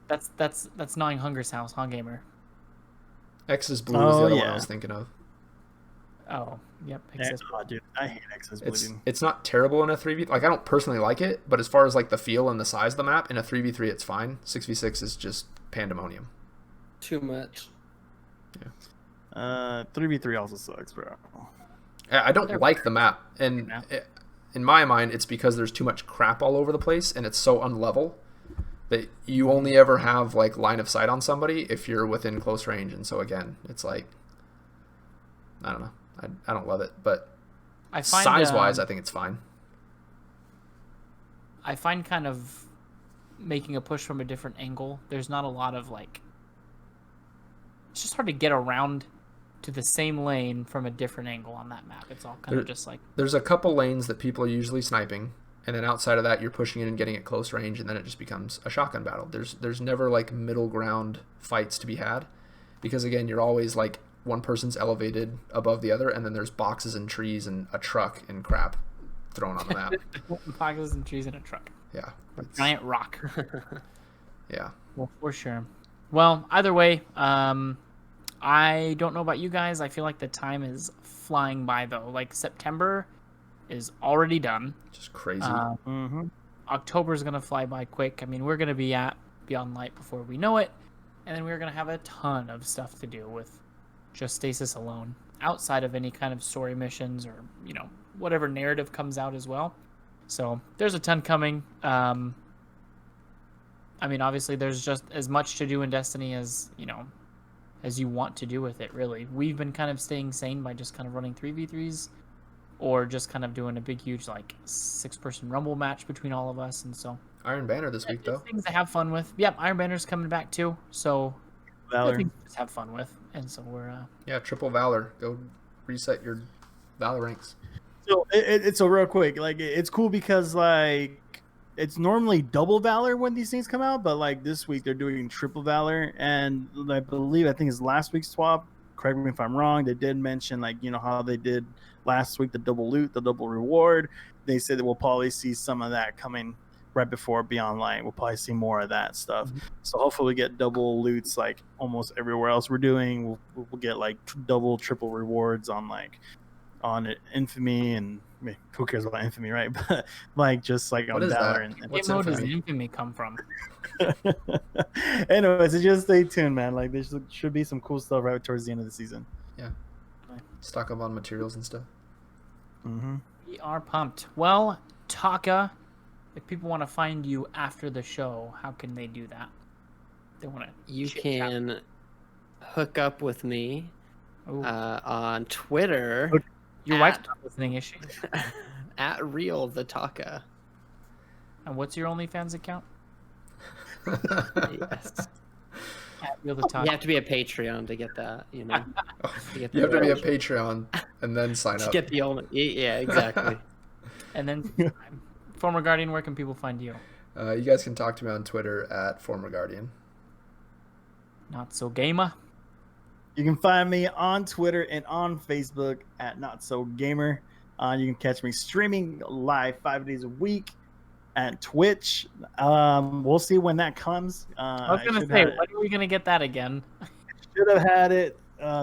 That's gnawing hunger's house, huh, gamer? X's blue is the other one I was thinking of. Oh, yep. Dude, I hate X's bleeding. It's not terrible in a 3v. Like, I don't personally like it, but as far as like the feel and the size of the map, in a 3v3 it's fine. 6v6 is just pandemonium. Too much. Yeah. 3v3 also sucks, bro. I don't like the map, and in my mind, it's because there's too much crap all over the place, and it's so unlevel that you only ever have like line of sight on somebody if you're within close range. And so again, it's like, I don't know. I don't love it, but size-wise, I think it's fine. I find kind of making a push from a different angle. There's not a lot of like. It's just hard to get around to the same lane from a different angle on that map. It's all kind of just like. There's a couple lanes that people are usually sniping, and then outside of that, you're pushing in and getting at close range, and then it just becomes a shotgun battle. There's never like middle ground fights to be had, because again, you're always like one person's elevated above the other, and then there's boxes and trees and a truck and crap thrown on the map. Boxes and trees and a truck. Yeah. A giant rock. Yeah. Well, for sure. Well, either way, I don't know about you guys. I feel like the time is flying by, though. Like, September is already done. Just crazy. October is going to fly by quick. I mean, we're going to be at Beyond Light before we know it. And then we're going to have a ton of stuff to do with just Stasis alone, outside of any kind of story missions or, whatever narrative comes out as well. So there's a ton coming. I mean, obviously there's just as much to do in Destiny as, as you want to do with it, really. We've been kind of staying sane by just kind of running 3v3s or just kind of doing a big, huge, like, 6-person Rumble match between all of us. And so Iron Banner this week, though. Things to have fun with. Yep, Iron Banner's coming back, too. So Valor. things to have fun with. And so we're... Yeah, triple Valor. Go reset your Valor ranks. So it's so real quick. Like, it's cool because, like, it's normally double Valor when these things come out, but, like, this week they're doing triple Valor. And I think it's last week's swap. Correct me if I'm wrong. They did mention, like, how they did last week, the double loot, the double reward. They said that we'll probably see some of that coming right before Beyond Light. We'll probably see more of that stuff. Mm-hmm. So hopefully we get double loots like almost everywhere else we're doing. We'll get like double, triple rewards on Infamy, and I mean, who cares about Infamy, right? But like just like on Valor and what mode does Infamy come from? Anyways, so just stay tuned, man. Like there should be some cool stuff right towards the end of the season. Yeah, stock up on materials and stuff. Mm-hmm. We are pumped. Well, Taka, if people want to find you after the show, how can they do that? They want to. You can hook up with me on Twitter. Your wife's not listening, is she? At Real TheTaka. And what's your OnlyFans account? Yes. At Real TheTaka. You have to be a Patreon to get that. You have to be a Patreon and then sign up. To get the only. Yeah, exactly. And then, Former Guardian, where can people find you? You guys can talk to me on Twitter at Former Guardian. Not So Gamer. You can find me on Twitter and on Facebook at Not So Gamer. You can catch me streaming live 5 days a week at Twitch. We'll see when that comes. I was going to say, when are we going to get that again? Should have had it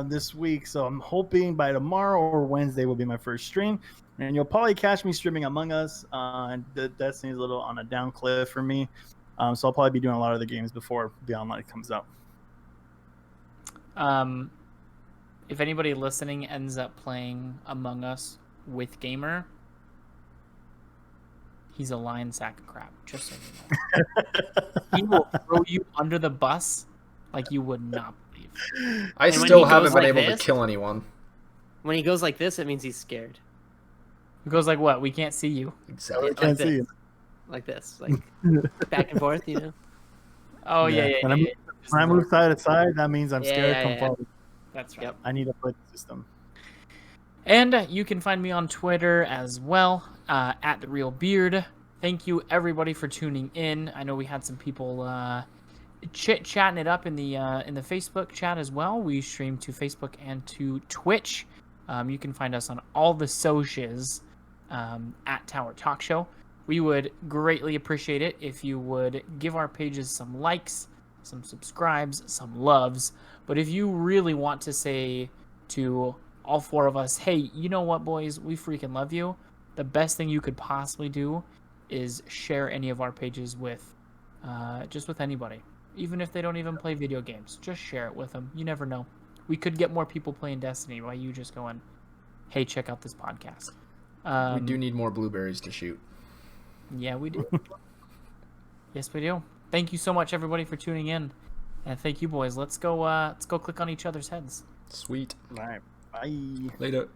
this week, so I'm hoping by tomorrow or Wednesday will be my first stream. And you'll probably catch me streaming Among Us. The Destiny's a little on a down cliff for me. So I'll probably be doing a lot of the games before Beyond Light comes out. If anybody listening ends up playing Among Us with Gamer, he's a lion sack of crap, just so you know. he will throw you under the bus like you would not believe. I And when still he haven't goes been like able this- to kill anyone. When he goes like this, it means he's scared. It goes like what? We can't see you. Exactly. I can't see this. it. Like this, like back and forth, you know. Oh yeah. When I move side to side, that means I'm Yeah, scared. yeah, Come yeah. forward. That's right. Yep. I need a play system. And you can find me on Twitter as well, at The Real Beard. Thank you, everybody, for tuning in. I know we had some people chit-chatting it up in the Facebook chat as well. We stream to Facebook and to Twitch. You can find us on all the socials at Tower Talk Show. We would greatly appreciate it if you would give our pages some likes, some subscribes, some loves. But if you really want to say to all four of us, hey, you know what, boys, we freaking love you, the best thing you could possibly do is share any of our pages with just with anybody, even if they don't even play video games. Just share it with them. You never know, we could get more people playing Destiny by you just going, hey, check out this podcast. We do need more blueberries to shoot. Yeah, we do. Yes, we do. Thank you so much, everybody, for tuning in, and thank you, boys. Let's go click on each other's heads. Sweet. All right. Bye. Later.